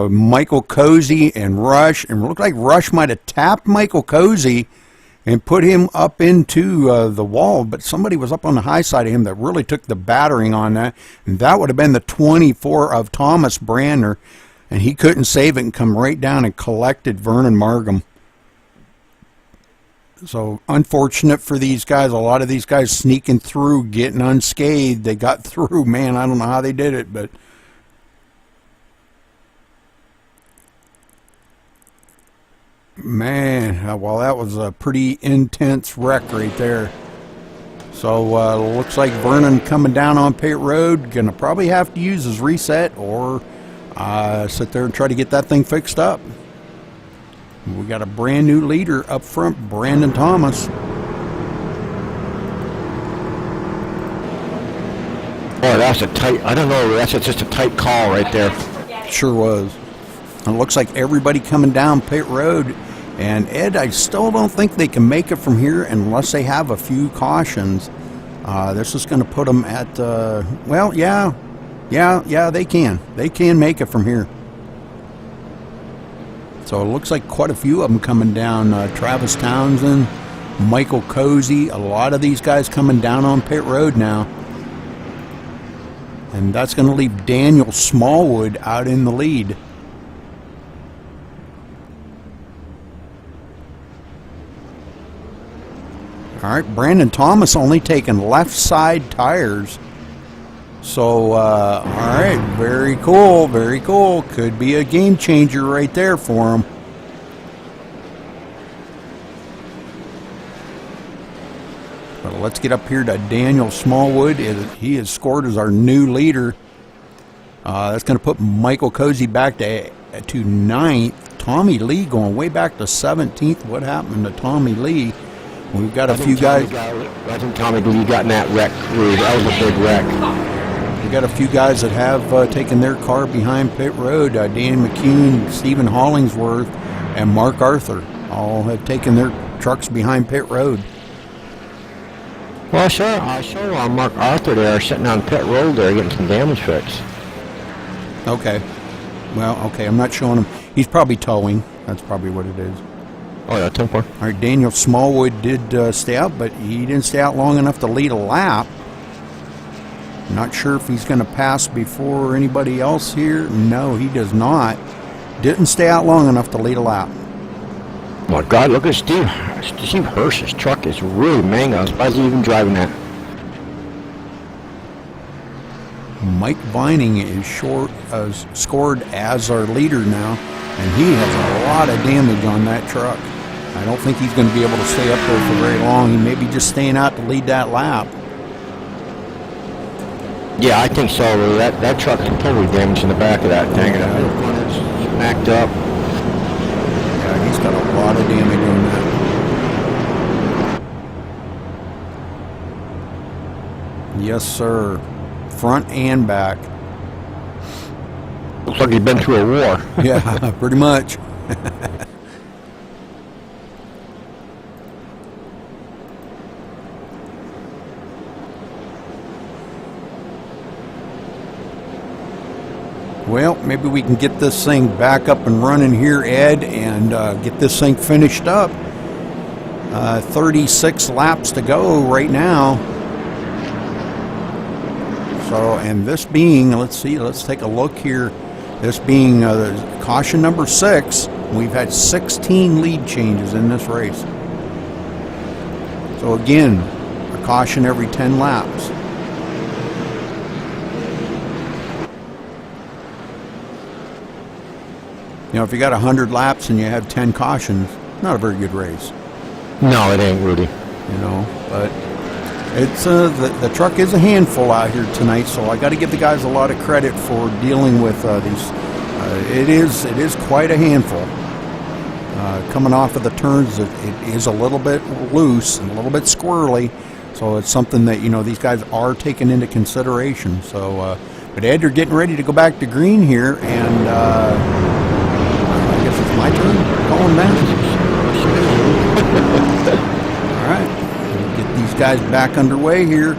Michael Cozy and Rush, and it looked like Rush might have tapped Michael Cozy and put him up into the wall, but somebody was up on the high side of him that really took the battering on that, and that would have been the 24 of Thomas Brandner, and he couldn't save it and come right down and collected Vernon Markham. So unfortunate for these guys. A lot of these guys sneaking through, getting unscathed. They got through. Man, I don't know how they did it, but man, well, that was a pretty intense wreck right there. So looks like Vernon coming down on pit road. Gonna probably have to use his reset or sit there and try to get that thing fixed up. We got a brand new leader up front, Brandon Thomas. Boy, that's a tight, I don't know, that's just a tight call right there. Sure was. It looks like everybody coming down pit road. And Ed, I still don't think they can make it from here unless they have a few cautions. This is going to put them at, well, yeah, they can. They can make it from here. So it looks like quite a few of them coming down. Travis Townsend, Michael Cozy, a lot of these guys coming down on pit road now. And that's going to leave Daniel Smallwood out in the lead. All right, Brandon Thomas only taking left side tires. So, all right, very cool, very cool. Could be a game changer right there for him. But let's get up here to Daniel Smallwood. He is scored as our new leader. That's going to put Michael Cozy back to 9th. Tommy Lee going way back to 17th. What happened to Tommy Lee? We've got a few guys. I think Tommy Lee got in that wreck. That was a big wreck. We got a few guys that have taken their car behind pit road. Dan McCune, Stephen Hollingsworth, and Mark Arthur all have taken their trucks behind pit road. Well, I saw Mark Arthur there sitting on pit road there getting some damage fixed. Okay. Well, okay, I'm not showing him. He's probably towing. That's probably what it is. Oh, yeah, 10-4. All right, Daniel Smallwood did stay out, but he didn't stay out long enough to lead a lap. Not sure if he's going to pass before anybody else here. No, he does not. Didn't stay out long enough to lead a lap. Oh my God, look at Steve Hirsch's truck is really mango. I'm surprised he's even driving that. Mike Vining is scored as our leader now, and he has a lot of damage on that truck. I don't think he's going to be able to stay up there for very long. He may be just staying out to lead that lap. Yeah, I think so. That truck is totally damaged in the back of that thing. It's smacked up. Yeah, he's got a lot of damage on that. Yes, sir. Front and back. Looks like he's been through a war. Yeah, pretty much. Well, maybe we can get this thing back up and running here, Ed, and get this thing finished up. 36 laps to go right now. So, and this being, let's take a look here. This being caution number 6, we've had 16 lead changes in this race. So again, a caution every 10 laps. You know, if you got 100 laps and you have 10 cautions, not a very good race. No, it ain't, Rudy. You know, but it's the truck is a handful out here tonight, so I got to give the guys a lot of credit for dealing with these. It is quite a handful. Coming off of the turns, it is a little bit loose and a little bit squirrely, so it's something that, you know, these guys are taking into consideration. So, but Ed, you're getting ready to go back to green here, and I guess it's my turn calling back. All right, get these guys back underway here,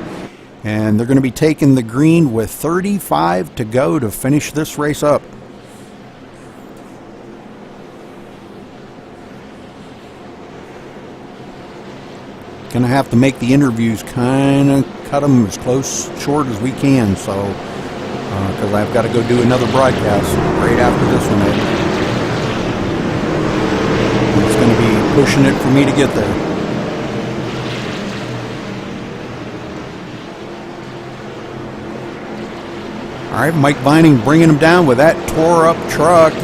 and they're going to be taking the green with 35 to go to finish this race up. Gonna have to make the interviews kind of cut them as short as we can, so because I've got to go do another broadcast right after this one. It's going to be pushing it for me to get there. All right, Mike Vining bringing him down with that tore up truck.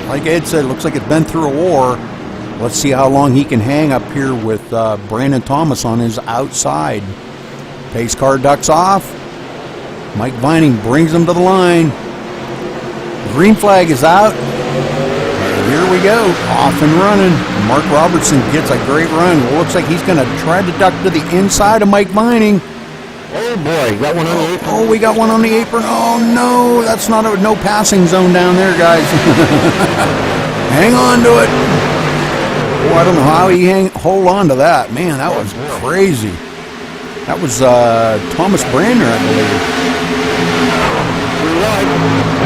Like Ed said, it looks like it's been through a war. Let's see how long he can hang up here with Brandon Thomas on his outside. Pace car ducks off. Mike Vining brings him to the line. Green flag is out. And here we go, off and running. Mark Robertson gets a great run. Well, looks like he's going to try to duck to the inside of Mike Vining. Oh boy, got one on the apron. Oh, we got one on the apron. Oh no, that's not no passing zone down there, guys. Hang on to it. Oh, I don't know how he hold on to that. Man, that was crazy. That was Thomas Brander, I believe.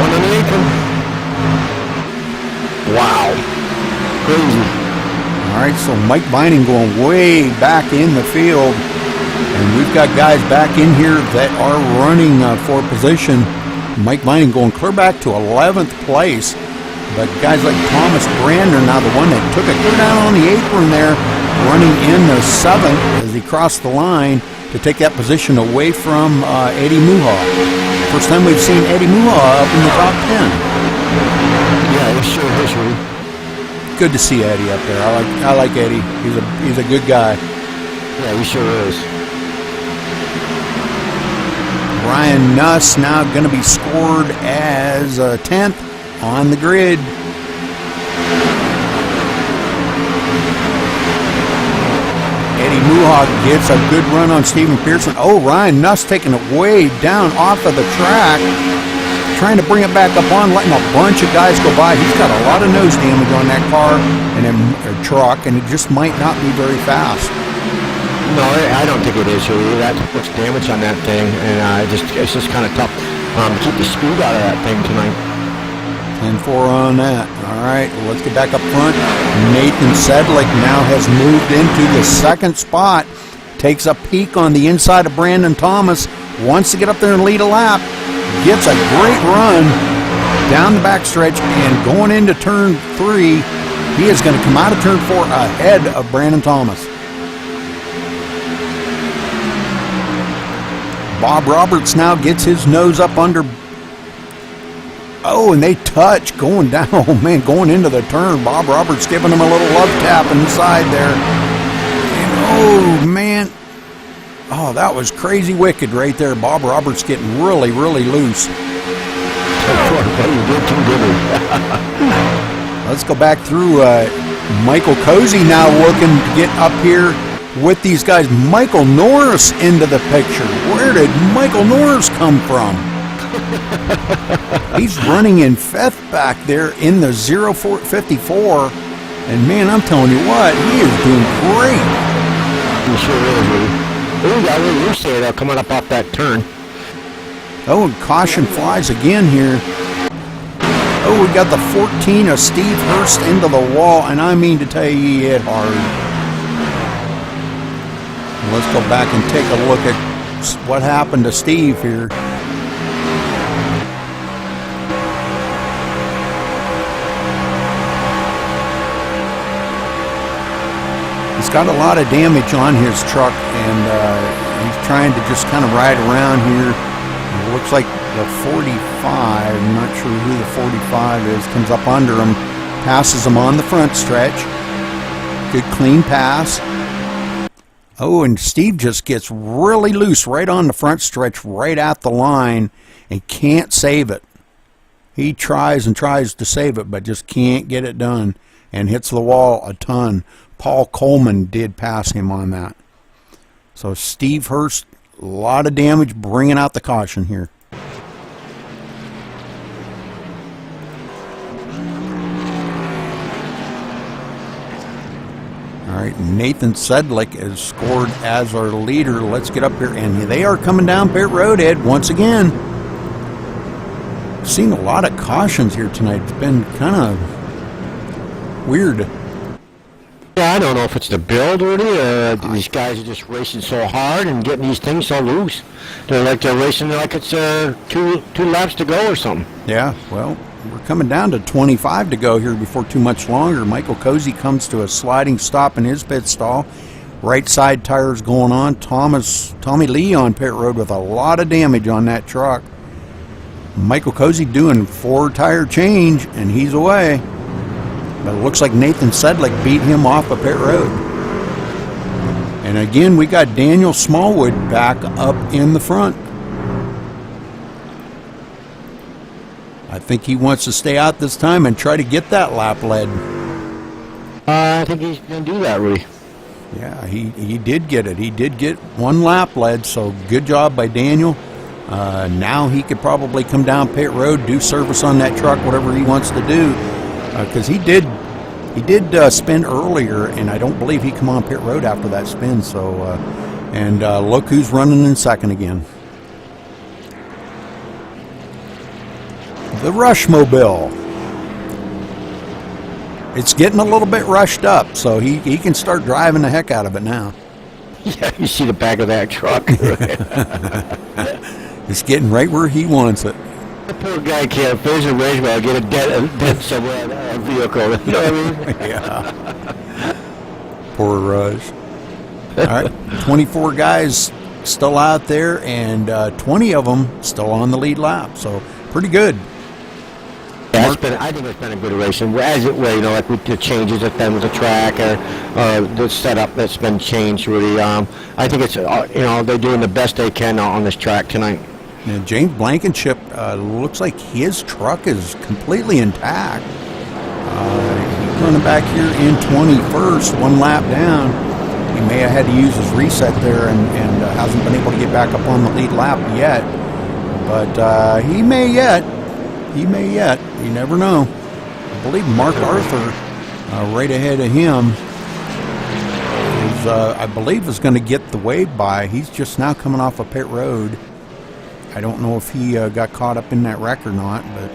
One on the apron. Wow. Crazy. All right, so Mike Vining going way back in the field. And we've got guys back in here that are running for position. Mike Vining going clear back to 11th place. But guys like Thomas Brander, now the one that took it clear down on the apron there, running in the 7th as he crossed the line to take that position away from Eddie Muha. First time we've seen Eddie Muha up in the top 10. Yeah, it sure is, Rudy. Good to see Eddie up there. I like Eddie. He's a good guy. Yeah, he sure is. Ryan Nuss now going to be scored as 10th on the grid. Eddie Muha gets a good run on Stephen Pearson. Oh, Ryan Nuss taking it way down off of the track, trying to bring it back up on, letting a bunch of guys go by. He's got a lot of nose damage on that car and or truck, and it just might not be very fast. No, I don't think it is, Rudy. That's much damage on that thing, and it's just kind of tough to keep the speed out of that thing tonight. 10-4 on that. All right, let's get back up front. Nathan Sedlick now has moved into the 2nd spot. Takes a peek on the inside of Brandon Thomas. Wants to get up there and lead a lap. Gets a great run down the backstretch and going into turn 3. He is going to come out of turn 4 ahead of Brandon Thomas. Bob Roberts now gets his nose up under. Oh, and they touch going down. Oh, man, going into the turn. Bob Roberts giving him a little love tap inside there. And, oh, man. Oh, that was crazy wicked right there. Bob Roberts getting really, really loose. Let's go back through. Michael Cozy now looking to get up here with these guys. Michael Norris into the picture. Where did Michael Norris come from? He's running in 5th back there in the 0454, and man, I'm telling you what, he is doing great. He sure is, Rudy. Oh, got a little loose there coming up off that turn. Oh, and caution flies again here. Oh, we got the 14 of Steve Hurst into the wall, and I mean to tell you, he hit hard. Let's go back and take a look at what happened to Steve here. He's got a lot of damage on his truck, and he's trying to just kind of ride around here. It looks like the 45, I'm not sure who the 45 is, comes up under him, Passes him on the front stretch. Good clean pass. Oh, and Steve just gets really loose right on the front stretch, right at the line, and can't save it. He tries and tries to save it, but just can't get it done, and hits the wall a ton. Paul Coleman did pass him on that. So Steve Hurst, a lot of damage, bringing out the caution here. All right, Nathan Sedlick is scored as our leader. Let's get up here, and they are coming down pit road, Ed, once again. Seen a lot of cautions here tonight. It's been kind of weird. Yeah, I don't know if it's the build already, or these guys are just racing so hard and getting these things so loose. They're racing like it's two laps to go or something. Yeah, well, we're coming down to 25 to go here before too much longer. Michael Cozy comes to a sliding stop in his pit stall. Right side tires going on. Tommy Lee on pit road with a lot of damage on that truck. Michael Cozy doing 4-tire change, and he's away. But it looks like Nathan Sedlick beat him off of pit road. And again, we got Daniel Smallwood back up in the front. I think he wants to stay out this time and try to get that lap lead. I think he's going to do that, Rudy. Yeah, he did get it. He did get one lap lead, so good job by Daniel. Now he could probably come down pit road, do service on that truck, whatever he wants to do. Because he did spin earlier, and I don't believe he come on pit road after that spin. So, and look who's running in second again. The Rushmobile. It's getting a little bit rushed up, so he can start driving the heck out of it now. Yeah, you see the back of that truck. It's getting right where he wants it. The poor guy can't finish a race while get a dent somewhere in a vehicle. You know what I mean? Yeah. Poor Rush. All right, 24 guys still out there, and 20 of them still on the lead lap. So pretty good. Yeah, I think it's been a good race, and as it were, like with the changes that been with the track or the setup that's been changed, really. I think it's they're doing the best they can on this track tonight. And James Blankenship looks like his truck is completely intact. He's running back here in 21st, one lap down. He may have had to use his reset there and hasn't been able to get back up on the lead lap yet. But he may yet. He may yet. You never know. I believe Mark Arthur, right ahead of him, is, I believe, is going to get the wave by. He's just now coming off of pit road. I don't know if he got caught up in that wreck or not, but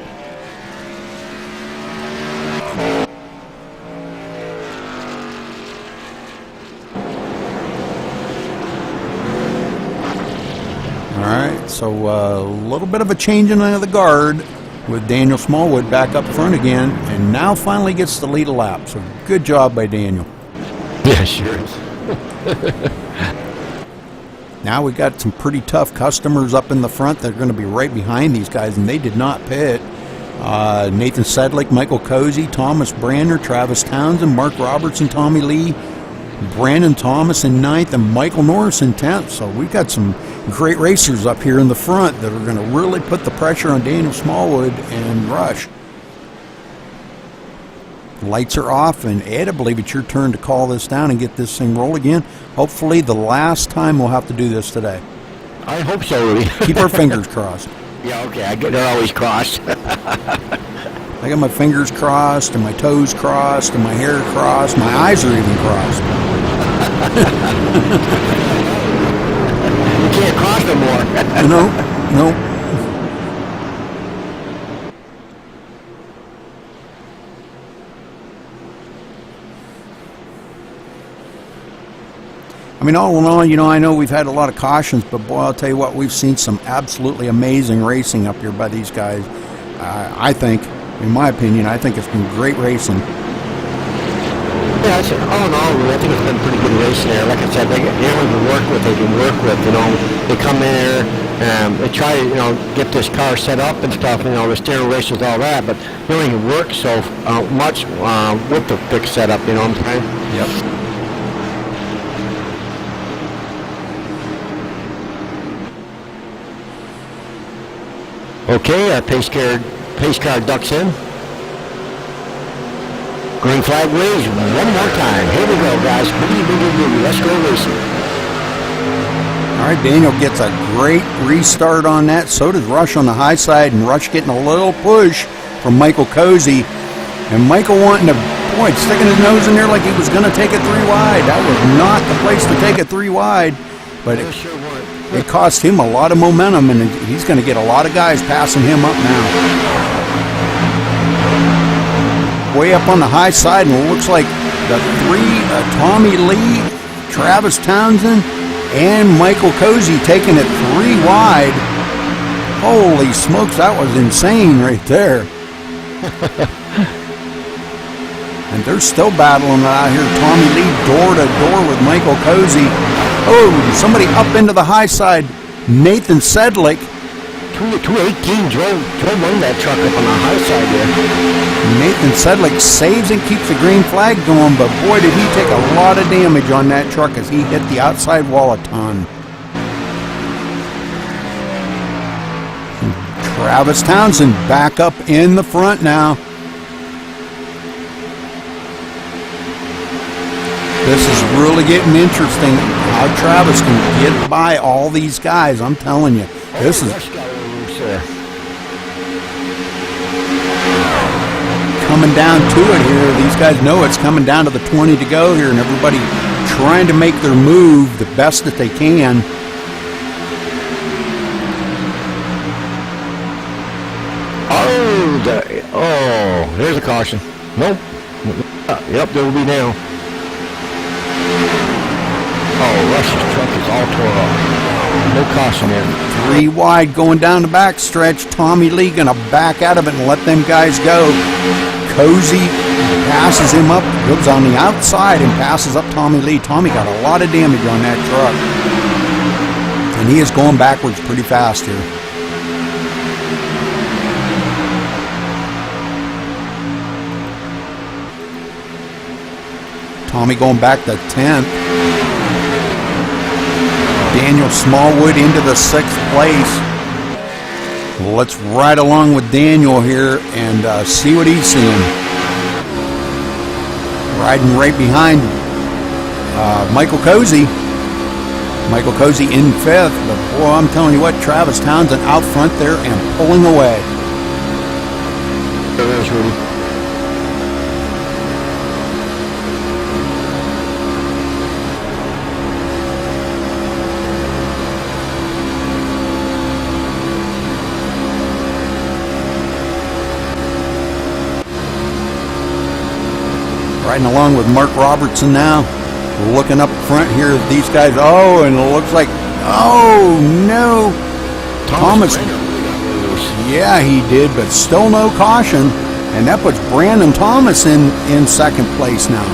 all right. So a little bit of a changing of the guard with Daniel Smallwood back up front again, and now finally gets the lead a lap. So good job by Daniel. Yeah, sure is. Now we got some pretty tough customers up in the front that are going to be right behind these guys, and they did not pit. Nathan Sedlick, Michael Cozy, Thomas Brander, Travis Townsend, Mark Robertson, Tommy Lee, Brandon Thomas in 9th, and Michael Norris in 10th. So we've got some great racers up here in the front that are going to really put the pressure on Daniel Smallwood and Rush. Lights are off, and Ed, I believe it's your turn to call this down and get this thing roll again. Hopefully the last time we'll have to do this today. I hope so, Rudy. Keep our fingers crossed. Yeah, okay. They're always crossed. I got my fingers crossed, and my toes crossed, and my hair crossed. My eyes are even crossed. You can't cross no more. No. I mean, all in all, I know we've had a lot of cautions, but boy, I'll tell you what, we've seen some absolutely amazing racing up here by these guys. I think, in my opinion, I think it's been great racing. Yeah, all in all, I think it's been a pretty good race there. Like I said, anyone can work with, they can work with, you know. They come in there, they try to, you know, get this car set up and stuff, you know, the steering races, all that, but they don't even work so much with the fixed setup, you know what I'm saying? Yep. Okay, our pace car ducks in. Green flag waves one more time. Here we go, guys. Boogie, boogie, boogie. Let's go racing. All right, Daniel gets a great restart on that. So does Rush on the high side, and Rush getting a little push from Michael Cozy. And Michael wanting to, boy, sticking his nose in there like he was going to take it 3 wide. That was not the place to take it 3 wide. But it cost him a lot of momentum, and he's going to get a lot of guys passing him up now. Way up on the high side, and it looks like the 3, Tommy Lee, Travis Townsend, and Michael Cozy taking it 3 wide. Holy smokes, that was insane right there. And they're still battling out here. Tommy Lee door to door with Michael Cozy. Oh, somebody up into the high side. Nathan Sedlick. 218 drove one that truck up on the high side there. Nathan Sedlick saves and keeps the green flag going, but boy, did he take a lot of damage on that truck as he hit the outside wall a ton. Travis Townsend back up in the front now. This is really getting interesting how Travis can get by all these guys. I'm telling you, this is coming down to it here. These guys know it's coming down to the 20 to go here, and everybody trying to make their move the best that they can. Oh, there's a caution. Nope. Yep, there will be now. Oh, Rush's truck is all tore up. No caution there. 3 wide going down the back stretch. Tommy Lee gonna back out of it and let them guys go. Cozy passes him up, goes on the outside and passes up Tommy Lee. Tommy got a lot of damage on that truck. And he is going backwards pretty fast here. Tommy going back to 10th. Daniel Smallwood into the 6th place. Well, let's ride along with Daniel here and see what he's seeing. Riding right behind Michael Cozy. Michael Cozy in 5th, but boy, I'm telling you what, Travis Townsend out front there and pulling away. There is Rudy. Riding along with Mark Robertson now. Looking up front here at these guys. Oh, and it looks like, oh no. Thomas. Yeah, he did, but still no caution. And that puts Brandon Thomas in 2nd place now.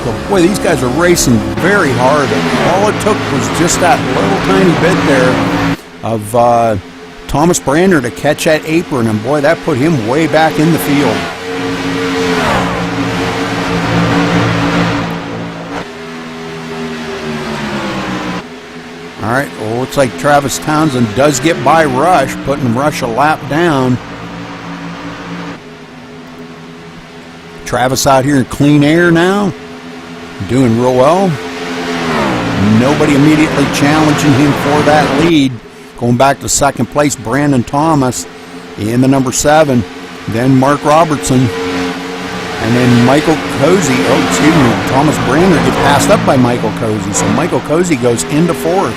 So, boy, these guys are racing very hard. All it took was just that little tiny bit there of Thomas Brander to catch that apron. And boy, that put him way back in the field. All right, well, looks like Travis Townsend does get by Rush, putting Rush a lap down. Travis out here in clean air now, doing real well. Nobody immediately challenging him for that lead. Going back to 2nd place, Brandon Thomas in the number 7. Then Mark Robertson. And then Michael Cozy, Thomas Brander gets passed up by Michael Cozy. So Michael Cozy goes into 4th.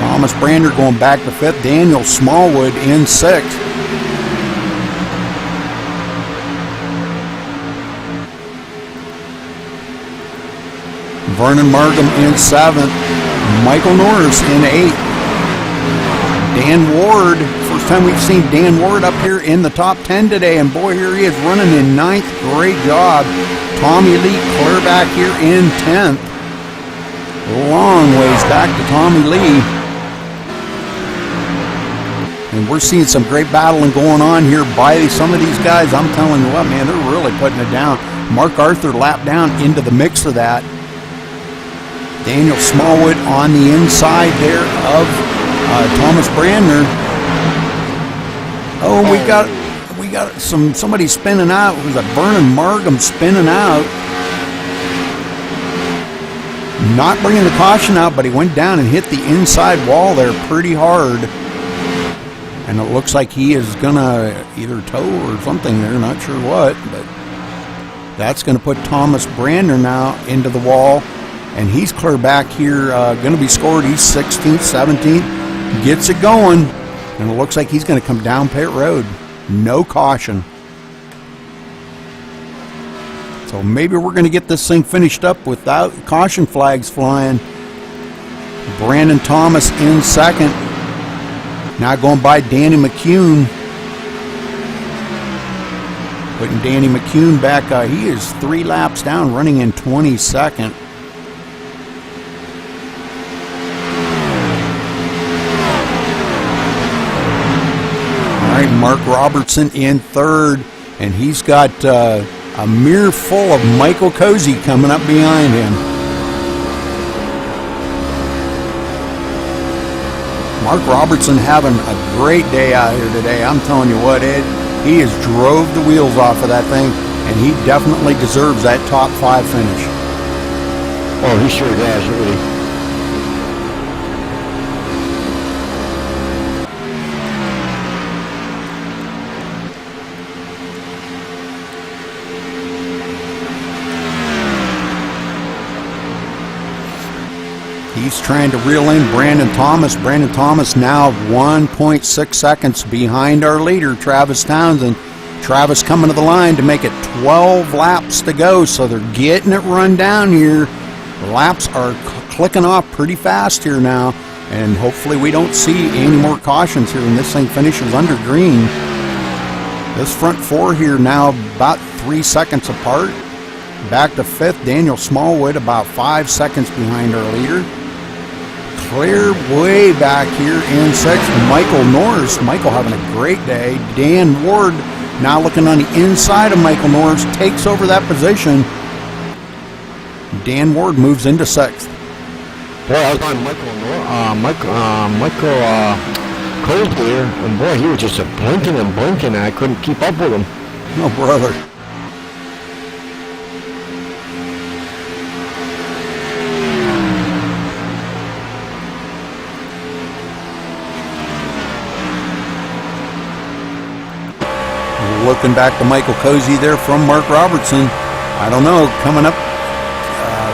Thomas Brander going back to 5th. Daniel Smallwood in 6th. Vernon Markham in 7th. Michael Norris in 8th. Dan Ward for first time we've seen Dan Ward up here in the top 10 today, and boy, here he is running in 9th. Great job. Tommy Lee clear back here in 10th. Long ways back to Tommy Lee. And we're seeing some great battling going on here by some of these guys. I'm telling you what, man, they're really putting it down. Mark Arthur lapped down into the mix of that. Daniel Smallwood on the inside there of Thomas Brandner. Oh, we got somebody spinning out. It was a Vernon Margam spinning out. Not bringing the caution out, but he went down and hit the inside wall there pretty hard. And it looks like he is going to either tow or something there, not sure what. But that's going to put Thomas Brandner now into the wall. And he's clear back here, going to be scored. He's 16th, 17th. Gets it going. And it looks like he's going to come down pit road. No caution. So maybe we're going to get this thing finished up without caution flags flying. Brandon Thomas in second. Now going by Danny McCune. Putting Danny McCune back. He is 3 laps down, running in 22nd. All right, Mark Robertson in third. And he's got a mirror full of Michael Cozy coming up behind him. Mark Robertson having a great day out here today. I'm telling you what, Ed, he has drove the wheels off of that thing, and he definitely deserves that top 5 finish. Oh, he sure does, really. He's trying to reel in Brandon Thomas. Brandon Thomas now 1.6 seconds behind our leader, Travis Townsend. Travis coming to the line to make it 12 laps to go, so they're getting it run down here. The laps are clicking off pretty fast here now, and hopefully we don't see any more cautions here when this thing finishes under green. This front 4 here now about 3 seconds apart. Back to 5th, Daniel Smallwood about 5 seconds behind our leader. Clear way back here in 6th, Michael Norris. Michael having a great day. Dan Ward now looking on the inside of Michael Norris, takes over that position. Dan Ward moves into 6th. Boy, I was on Michael Cold here, and boy, he was just blinking and blinking, and I couldn't keep up with him. Oh, brother. Looking back to Michael Cozy there from Mark Robertson. I don't know, coming up,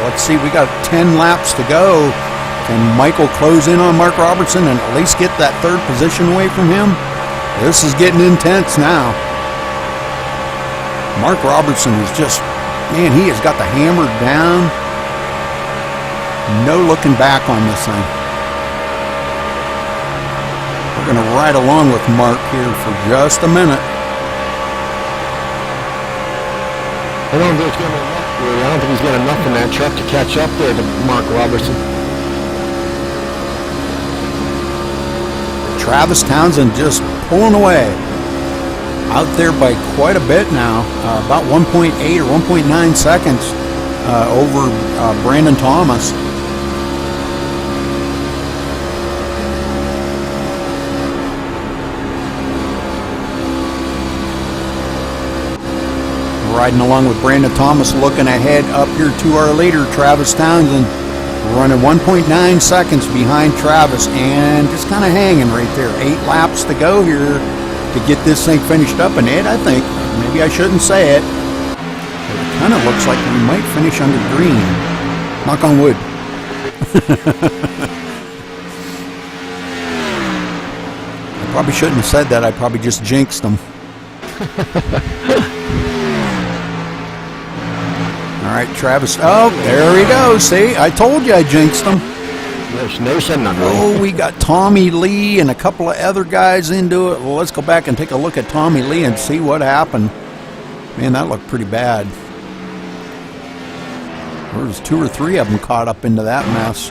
let's see, we got 10 laps to go. Can Michael close in on Mark Robertson and at least get that 3rd position away from him? This is getting intense now. Mark Robertson is just, man, he has got the hammer down. No looking back on this thing. We're going to ride along with Mark here for just a minute. I don't think he's got enough, really. I don't think he's got enough in that truck to catch up there to Mark Robertson. Travis Townsend just pulling away. Out there by quite a bit now. About 1.8 or 1.9 seconds over Brandon Thomas. Riding along with Brandon Thomas, looking ahead up here to our leader, Travis Townsend, running 1.9 seconds behind Travis, and just kind of hanging right there. 8 laps to go here to get this thing finished up. And Ed, I think, maybe I shouldn't say it, but it kind of looks like we might finish under green. Knock on wood. I probably shouldn't have said that. I probably just jinxed them. All right, Travis. Oh, there he goes. See, I told you I jinxed him. No said nothing. Oh, we got Tommy Lee and a couple of other guys into it. Well, let's go back and take a look at Tommy Lee and see what happened. Man, that looked pretty bad. There was 2 or 3 of them caught up into that mess.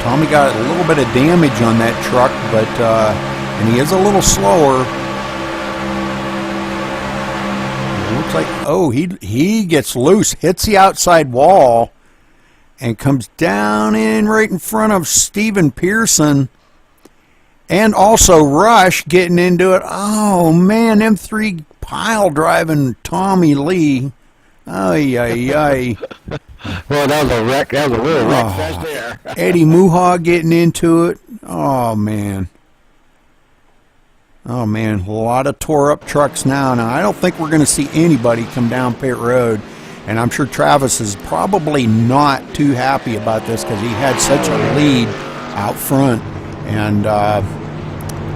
Tommy got a little bit of damage on that truck, but and he is a little slower. It looks like, oh, he gets loose, hits the outside wall, and comes down in right in front of Stephen Pearson, and also Rush getting into it. Oh man, them 3 pile driving Tommy Lee. Ay, ay, ay. Well, that was a wreck. That was a real wreck fest there. Eddie Muha getting into it. Oh, man. Oh, man. A lot of tore up trucks now. Now, I don't think we're going to see anybody come down pit road. And I'm sure Travis is probably not too happy about this because he had such a lead out front. And,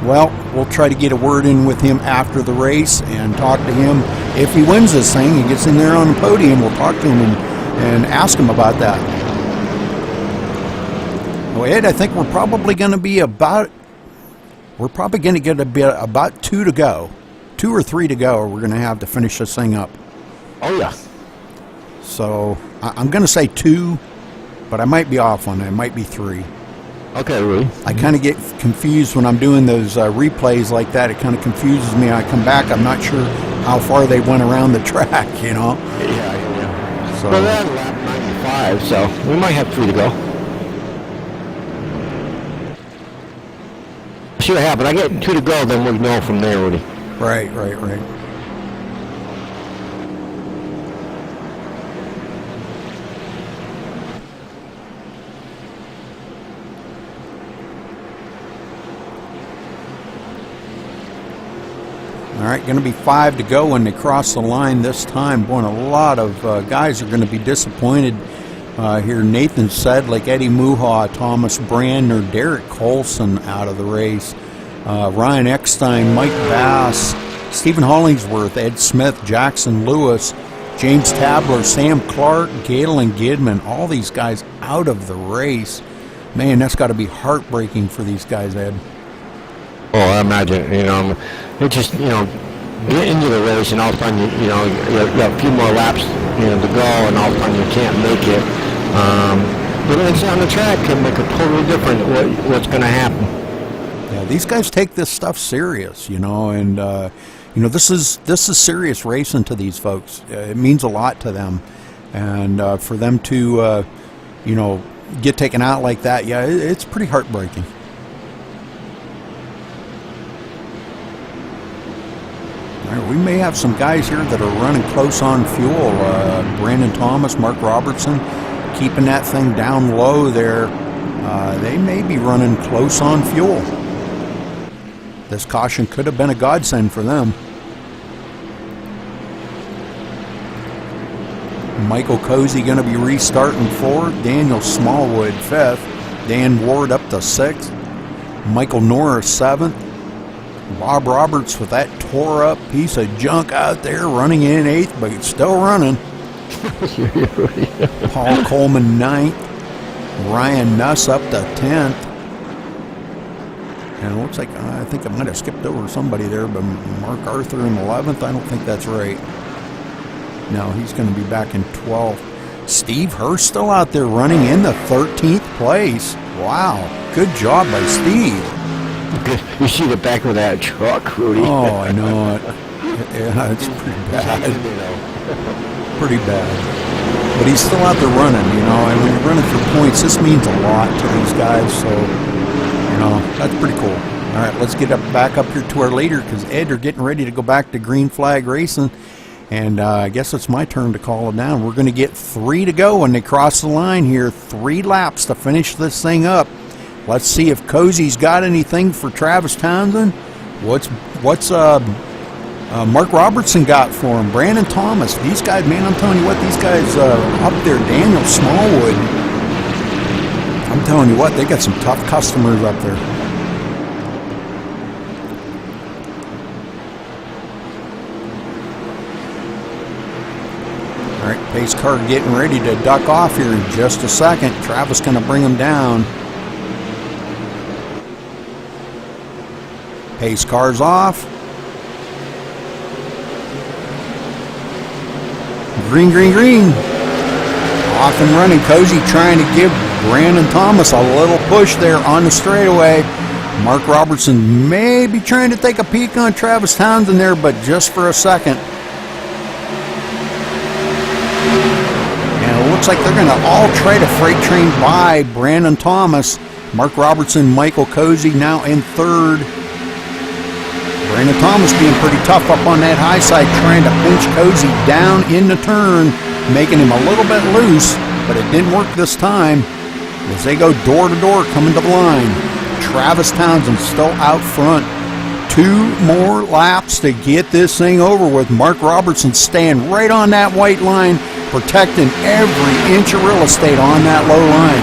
well, we'll try to get a word in with him after the race and talk to him. If he wins this thing and gets in there on the podium, we'll talk to him and ask him about that. Well, Ed, I think we're probably going to be about 2 to go. 2 or 3 to go we're going to have to finish this thing up. Oh, yeah. So, I'm going to say 2, but I might be off on that. It might be 3. Okay, Rudy. I kind of get confused when I'm doing those replays like that. It kind of confuses me. I come back, I'm not sure how far they went around the track, you know? Yeah. So, well, they're at lap 95, so we might have 3 to go. See what happens. I get 2 to go, then we'll know from there, Rudy. Right. All right, going to be 5 to go when they cross the line this time. Boy, a lot of guys are going to be disappointed here. Nathan Sedlick, Eddie Muha, Thomas Brandner, Derek Colson out of the race. Ryan Eckstein, Mike Bass, Stephen Hollingsworth, Ed Smith, Jackson Lewis, James Tabler, Sam Clark, Galen Gidman, all these guys out of the race. Man, that's got to be heartbreaking for these guys, Ed. Oh, I imagine, it just, get into the race and all of a sudden, you got a few more laps, to go, and all of a sudden you can't make it. But it's on the track can make it totally different what's going to happen. Yeah, these guys take this stuff serious, and this is serious racing to these folks. It means a lot to them, and for them to, get taken out like that, yeah, it's pretty heartbreaking. We may have some guys here that are running close on fuel. Brandon Thomas, Mark Robertson, keeping that thing down low there. They may be running close on fuel. This caution could have been a godsend for them. Michael Cozy going to be restarting 4th. Daniel Smallwood 5th. Dan Ward up to 6th. Michael Norris 7th. Bob Roberts with that tore up piece of junk out there running in 8th, but it's still running. Paul Coleman 9th. Ryan Nuss up to 10th. And it looks like, I think I might have skipped over somebody there, but Mark Arthur in 11th, I don't think that's right. No, he's going to be back in 12th. Steve Hurst still out there running in the 13th place. Wow, good job by Steve. You see the back of that truck, Rudy. Oh, I know it. Yeah, it's pretty bad. Pretty bad. But he's still out there running, and when you're running for points, this means a lot to these guys, so, that's pretty cool. All right, let's get back up here to our leader, because Ed are getting ready to go back to Green Flag Racing, and I guess it's my turn to call it down. We're going to get 3 to go when they cross the line here, 3 laps to finish this thing up. Let's see if Cozy's got anything for Travis Townsend. What's Mark Robertson got for him? Brandon Thomas. These guys, man, I'm telling you what, these guys up there, Daniel Smallwood. I'm telling you what, they got some tough customers up there. All right, pace car getting ready to duck off here in just a second. Travis going to bring him down. Pace car's off. Green, green, green. Off and running. Cozy trying to give Brandon Thomas a little push there on the straightaway. Mark Robertson may be trying to take a peek on Travis Townsend there, but just for a second. And it looks like they're going to all try to freight train by Brandon Thomas. Mark Robertson, Michael Cozy now in third. Brandon Thomas being pretty tough up on that high side, trying to pinch Cozy down in the turn, making him a little bit loose, but it didn't work this time as they go door to door coming to the line. Travis Townsend still out front. 2 more laps to get this thing over with. Mark Robertson staying right on that white line, protecting every inch of real estate on that low line.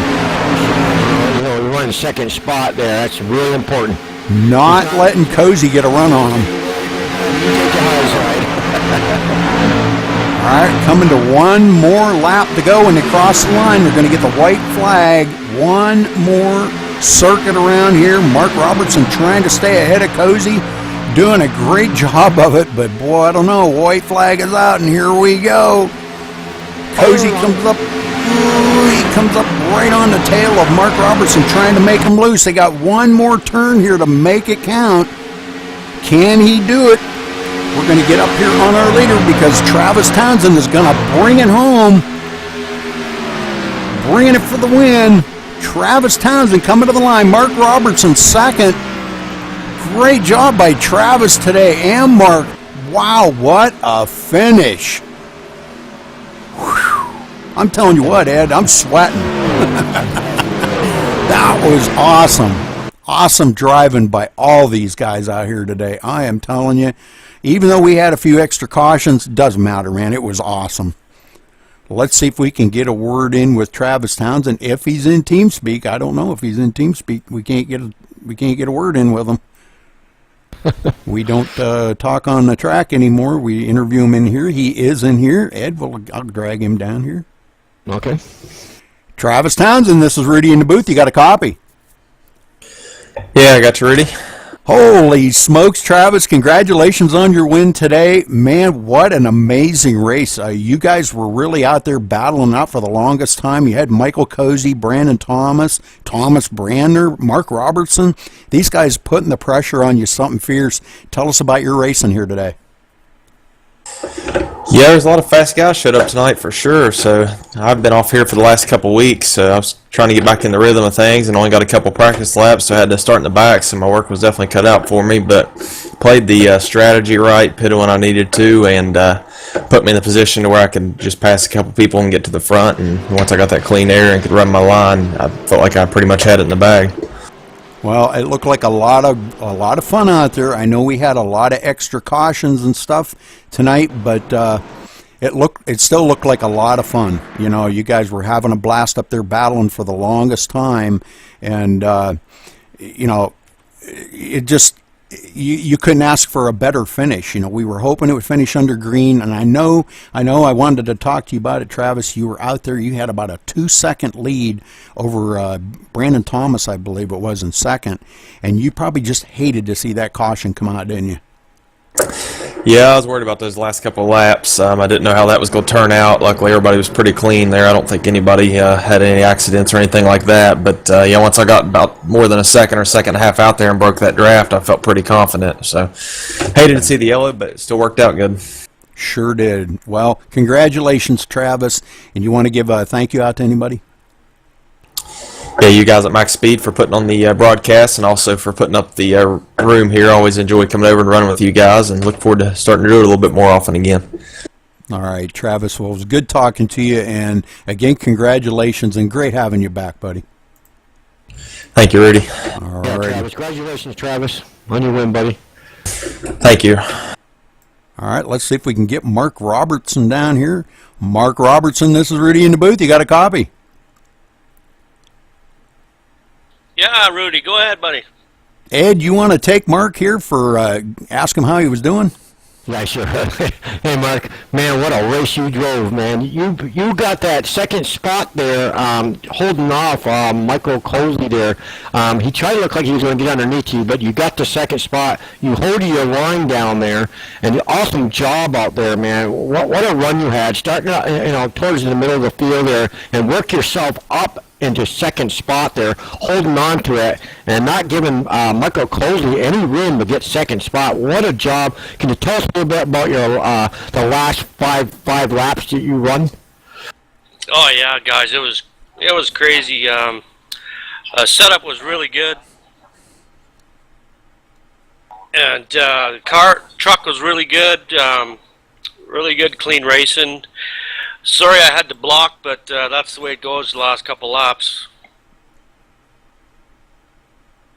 You know, we were in second spot there. That's really important. Not letting Cozy get a run on him. You take the high side. All right, coming to 1 more lap to go when they cross the line. They're going to get the white flag. 1 more circuit around here. Mark Robertson trying to stay ahead of Cozy, doing a great job of it, but boy, I don't know. White flag is out, and here we go. Cozy comes up. He comes up right on the tail of Mark Robertson, trying to make him loose. They got 1 more turn here to make it count. Can he do it? We're going to get up here on our leader because Travis Townsend is going to bring it home. Bringing it for the win. Travis Townsend coming to the line. Mark Robertson second. Great job by Travis today and Mark. Wow, what a finish. Whew. I'm telling you what, Ed, I'm sweating. That was awesome. Awesome driving by all these guys out here today. I am telling you, even though we had a few extra cautions, doesn't matter, man. It was awesome. Let's see if we can get a word in with Travis Townsend. If he's in TeamSpeak, I don't know if he's in TeamSpeak. We can't get a word in with him. We don't talk on the track anymore. We interview him in here. He is in here. Ed, I'll drag him down here. Okay. Travis Townsend, this is Rudy in the booth. You got a copy? Yeah, I got you, Rudy. Holy smokes, Travis. Congratulations on your win today. Man, what an amazing race. You guys were really out there battling out for the longest time. You had Michael Cozy, Brandon Thomas, Thomas Brander, Mark Robertson. These guys putting the pressure on you, something fierce. Tell us about your racing here today. Yeah, there's a lot of fast guys showed up tonight for sure. So I've been off here for the last couple weeks. So I was trying to get back in the rhythm of things and only got a couple practice laps, so I had to start in the back. So my work was definitely cut out for me, but played the strategy right, pitted when I needed to, and put me in the position to where I could just pass a couple people and get to the front. And once I got that clean air and could run my line, I felt like I pretty much had it in the bag. Well, it looked like a lot of fun out there. I know we had a lot of extra cautions and stuff tonight, but it still looked like a lot of fun. You know, you guys were having a blast up there battling for the longest time, and you know, it just you couldn't ask for a better finish. You know, we were hoping it would finish under green, and I know I wanted to talk to you about it, Travis. You were out there, you had about a 2-second lead over Brandon Thomas, I believe it was, in second, and you probably just hated to see that caution come out, didn't you? Yeah, I was worried about those last couple of laps. I didn't know how that was going to turn out. Luckily, everybody was pretty clean there. I don't think anybody had any accidents or anything like that. But yeah, once I got about more than a second or second and a half out there and broke that draft, I felt pretty confident. So hated to see the yellow, but it still worked out good. Sure did. Well, congratulations, Travis. And you want to give a thank you out to anybody? Yeah, you guys at Max Speed for putting on the broadcast and also for putting up the room here. I always enjoy coming over and running with you guys and look forward to starting to do it a little bit more often again. All right, Travis. Well, it was good talking to you. And again, congratulations and great having you back, buddy. Thank you, Rudy. All Yeah, right. Travis. Congratulations, Travis, on your win, buddy. Thank you. All right, let's see if we can get Mark Robertson down here. Mark Robertson, this is Rudy in the booth. You got a copy? Yeah, Rudy, go ahead, buddy. Ed, you want to take Mark here for ask him how he was doing? Yeah, sure. Hey, Mark, man, what a race you drove, man. You got that second spot there, holding off Michael Cosley there. He tried to look like he was going to get underneath you, but you got the second spot. You hold your line down there, and awesome job out there, man. What a run you had, starting out, towards the middle of the field there, and work yourself up into second spot there, holding on to it and not giving Michael Cosley any room to get second spot. What a job! Can you tell us a little bit about your the last five laps that you run? Oh yeah, guys, it was crazy. Setup was really good, and the truck was really good. Really good, clean racing. Sorry I had to block, but that's the way it goes the last couple laps.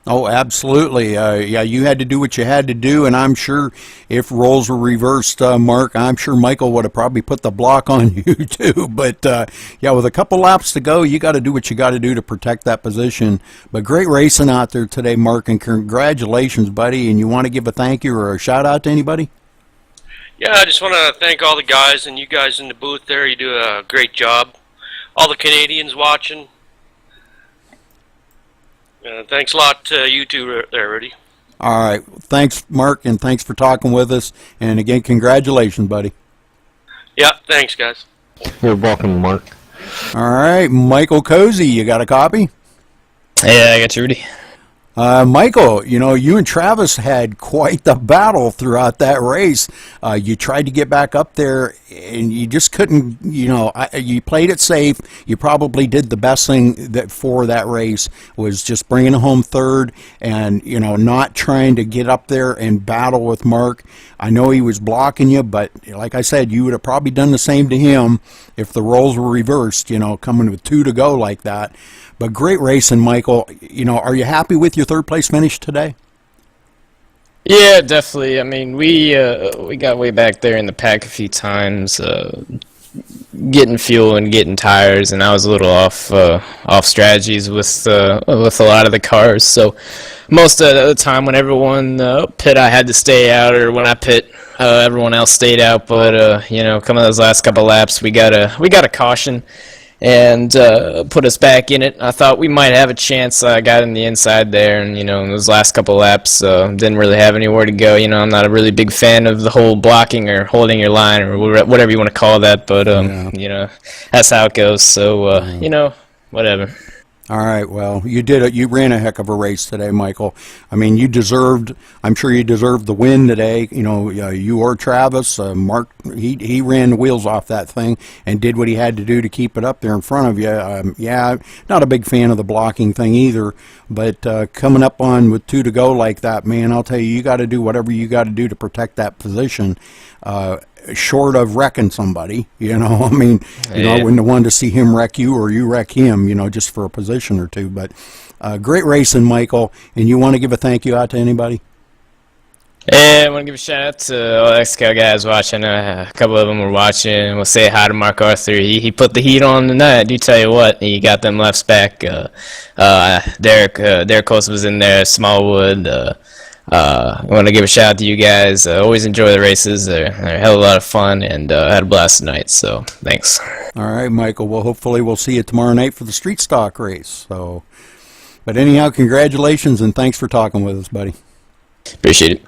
Oh, absolutely. Yeah, you had to do what you had to do, and I'm sure if roles were reversed, Mark, I'm sure Michael would have probably put the block on you too. But yeah, with a couple laps to go, you got to do what you got to do to protect that position. But great racing out there today, Mark, and congratulations, buddy. And you want to give a thank you or a shout out to anybody? Yeah, I just want to thank all the guys and you guys in the booth there. You do a great job. All the Canadians watching. Thanks a lot to you two there, Rudy. All right. Thanks, Mark, and thanks for talking with us. And again, congratulations, buddy. Yeah, thanks, guys. You're welcome, Mark. All right, Michael Cozy, you got a copy? Yeah, I got you, Rudy. Michael, you and Travis had quite the battle throughout that race. You tried to get back up there, and you just couldn't. You played it safe. You probably did the best thing for that race was just bringing it home third, and not trying to get up there and battle with Mark. I know he was blocking you, but like I said, you would have probably done the same to him if the roles were reversed. Coming with 2 to go like that. But great racing, Michael. Are you happy with your third place finish today? Yeah, definitely. I mean, we got way back there in the pack a few times, getting fuel and getting tires, and I was a little off strategies with a lot of the cars. So most of the time, when everyone pit, I had to stay out, or when I pit, everyone else stayed out. But coming those last couple laps, we got a caution and put us back in it. I thought we might have a chance. I got in the inside there, and in those last couple laps, didn't really have anywhere to go. I'm not a really big fan of the whole blocking or holding your line or whatever you want to call that, but that's how it goes. So whatever. All right, well, you ran a heck of a race today, Michael. I mean, I'm sure you deserved the win today. You or Travis, Mark, he ran the wheels off that thing and did what he had to do to keep it up there in front of you. Yeah, not a big fan of the blocking thing either, but coming up on with 2 to go like that, man, I'll tell you, you got to do whatever you got to do to protect that position. Short of wrecking somebody, I mean, I wouldn't have wanted to see him wreck you or you wreck him, just for a position or two. But great racing, Michael. And you want to give a thank you out to anybody? Yeah, I want to give a shout out to all the X-Cal guys watching. A couple of them were watching. We'll say hi to Mark Arthur. He put the heat on tonight. I do tell you what, he got them lefts back. Derek Costa was in there. Smallwood. I want to give a shout out to you guys. Always enjoy the races. They're a hell of a lot of fun, and had a blast tonight. So thanks. All right, Michael. Well, hopefully we'll see you tomorrow night for the street stock race. So, but anyhow, congratulations and thanks for talking with us, buddy. Appreciate it.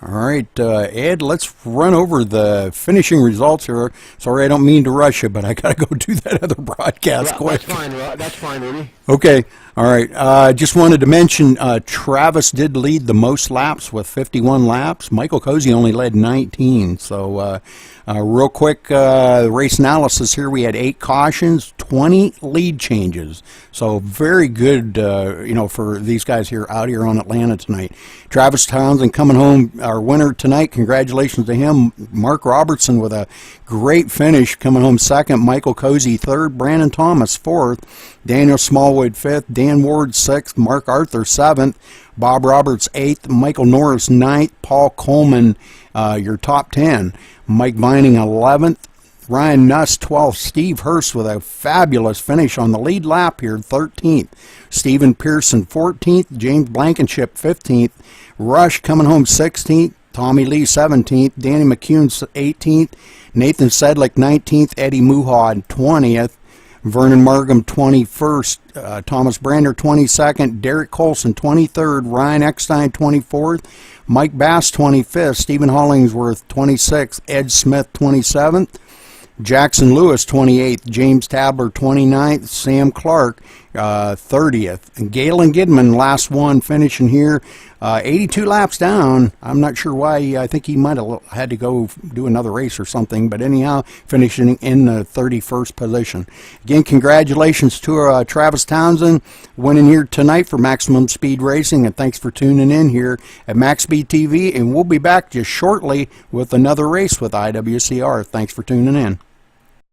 All right, Ed, let's run over the finishing results here. Sorry, I don't mean to rush you, but I got to go do that other broadcast quick. That's fine, Rudy. Okay, all right. Just wanted to mention Travis did lead the most laps with 51 laps. Michael Cozy only led 19. So real quick race analysis here. We had 8 cautions, 20 lead changes. So very good, for these guys here out here on Atlanta tonight. Travis Townsend coming home our winner tonight. Congratulations to him. Mark Robertson with a great finish coming home second. Michael Cozy third. Brandon Thomas fourth. Daniel Smallwood fifth. Dan Ward sixth. Mark Arthur seventh. Bob Roberts eighth. Michael Norris ninth. Paul Coleman, your top 10. Mike Vining 11th. Ryan Nuss 12th. Steve Hurst with a fabulous finish on the lead lap here, 13th. Stephen Pearson 14th. James Blankenship 15th. Rush coming home 16th. Tommy Lee 17th, Danny McCune 18th, Nathan Sedlick 19th, Eddie Muhad 20th, Vernon Margam 21st, Thomas Brander 22nd, Derek Colson 23rd, Ryan Eckstein 24th, Mike Bass 25th, Stephen Hollingsworth 26th, Ed Smith 27th, Jackson Lewis 28th, James Tabler 29th, Sam Clark 30th, and Galen Gidman last one finishing here, 82 laps down. I'm not sure why. I think he might have had to go do another race or something, but anyhow, finishing in the 31st position. Again, congratulations to Travis Townsend winning here tonight for Maximum Speed Racing, and thanks for tuning in here at MaxSpeedTV, and we'll be back just shortly with another race with IWCR. Thanks for tuning in.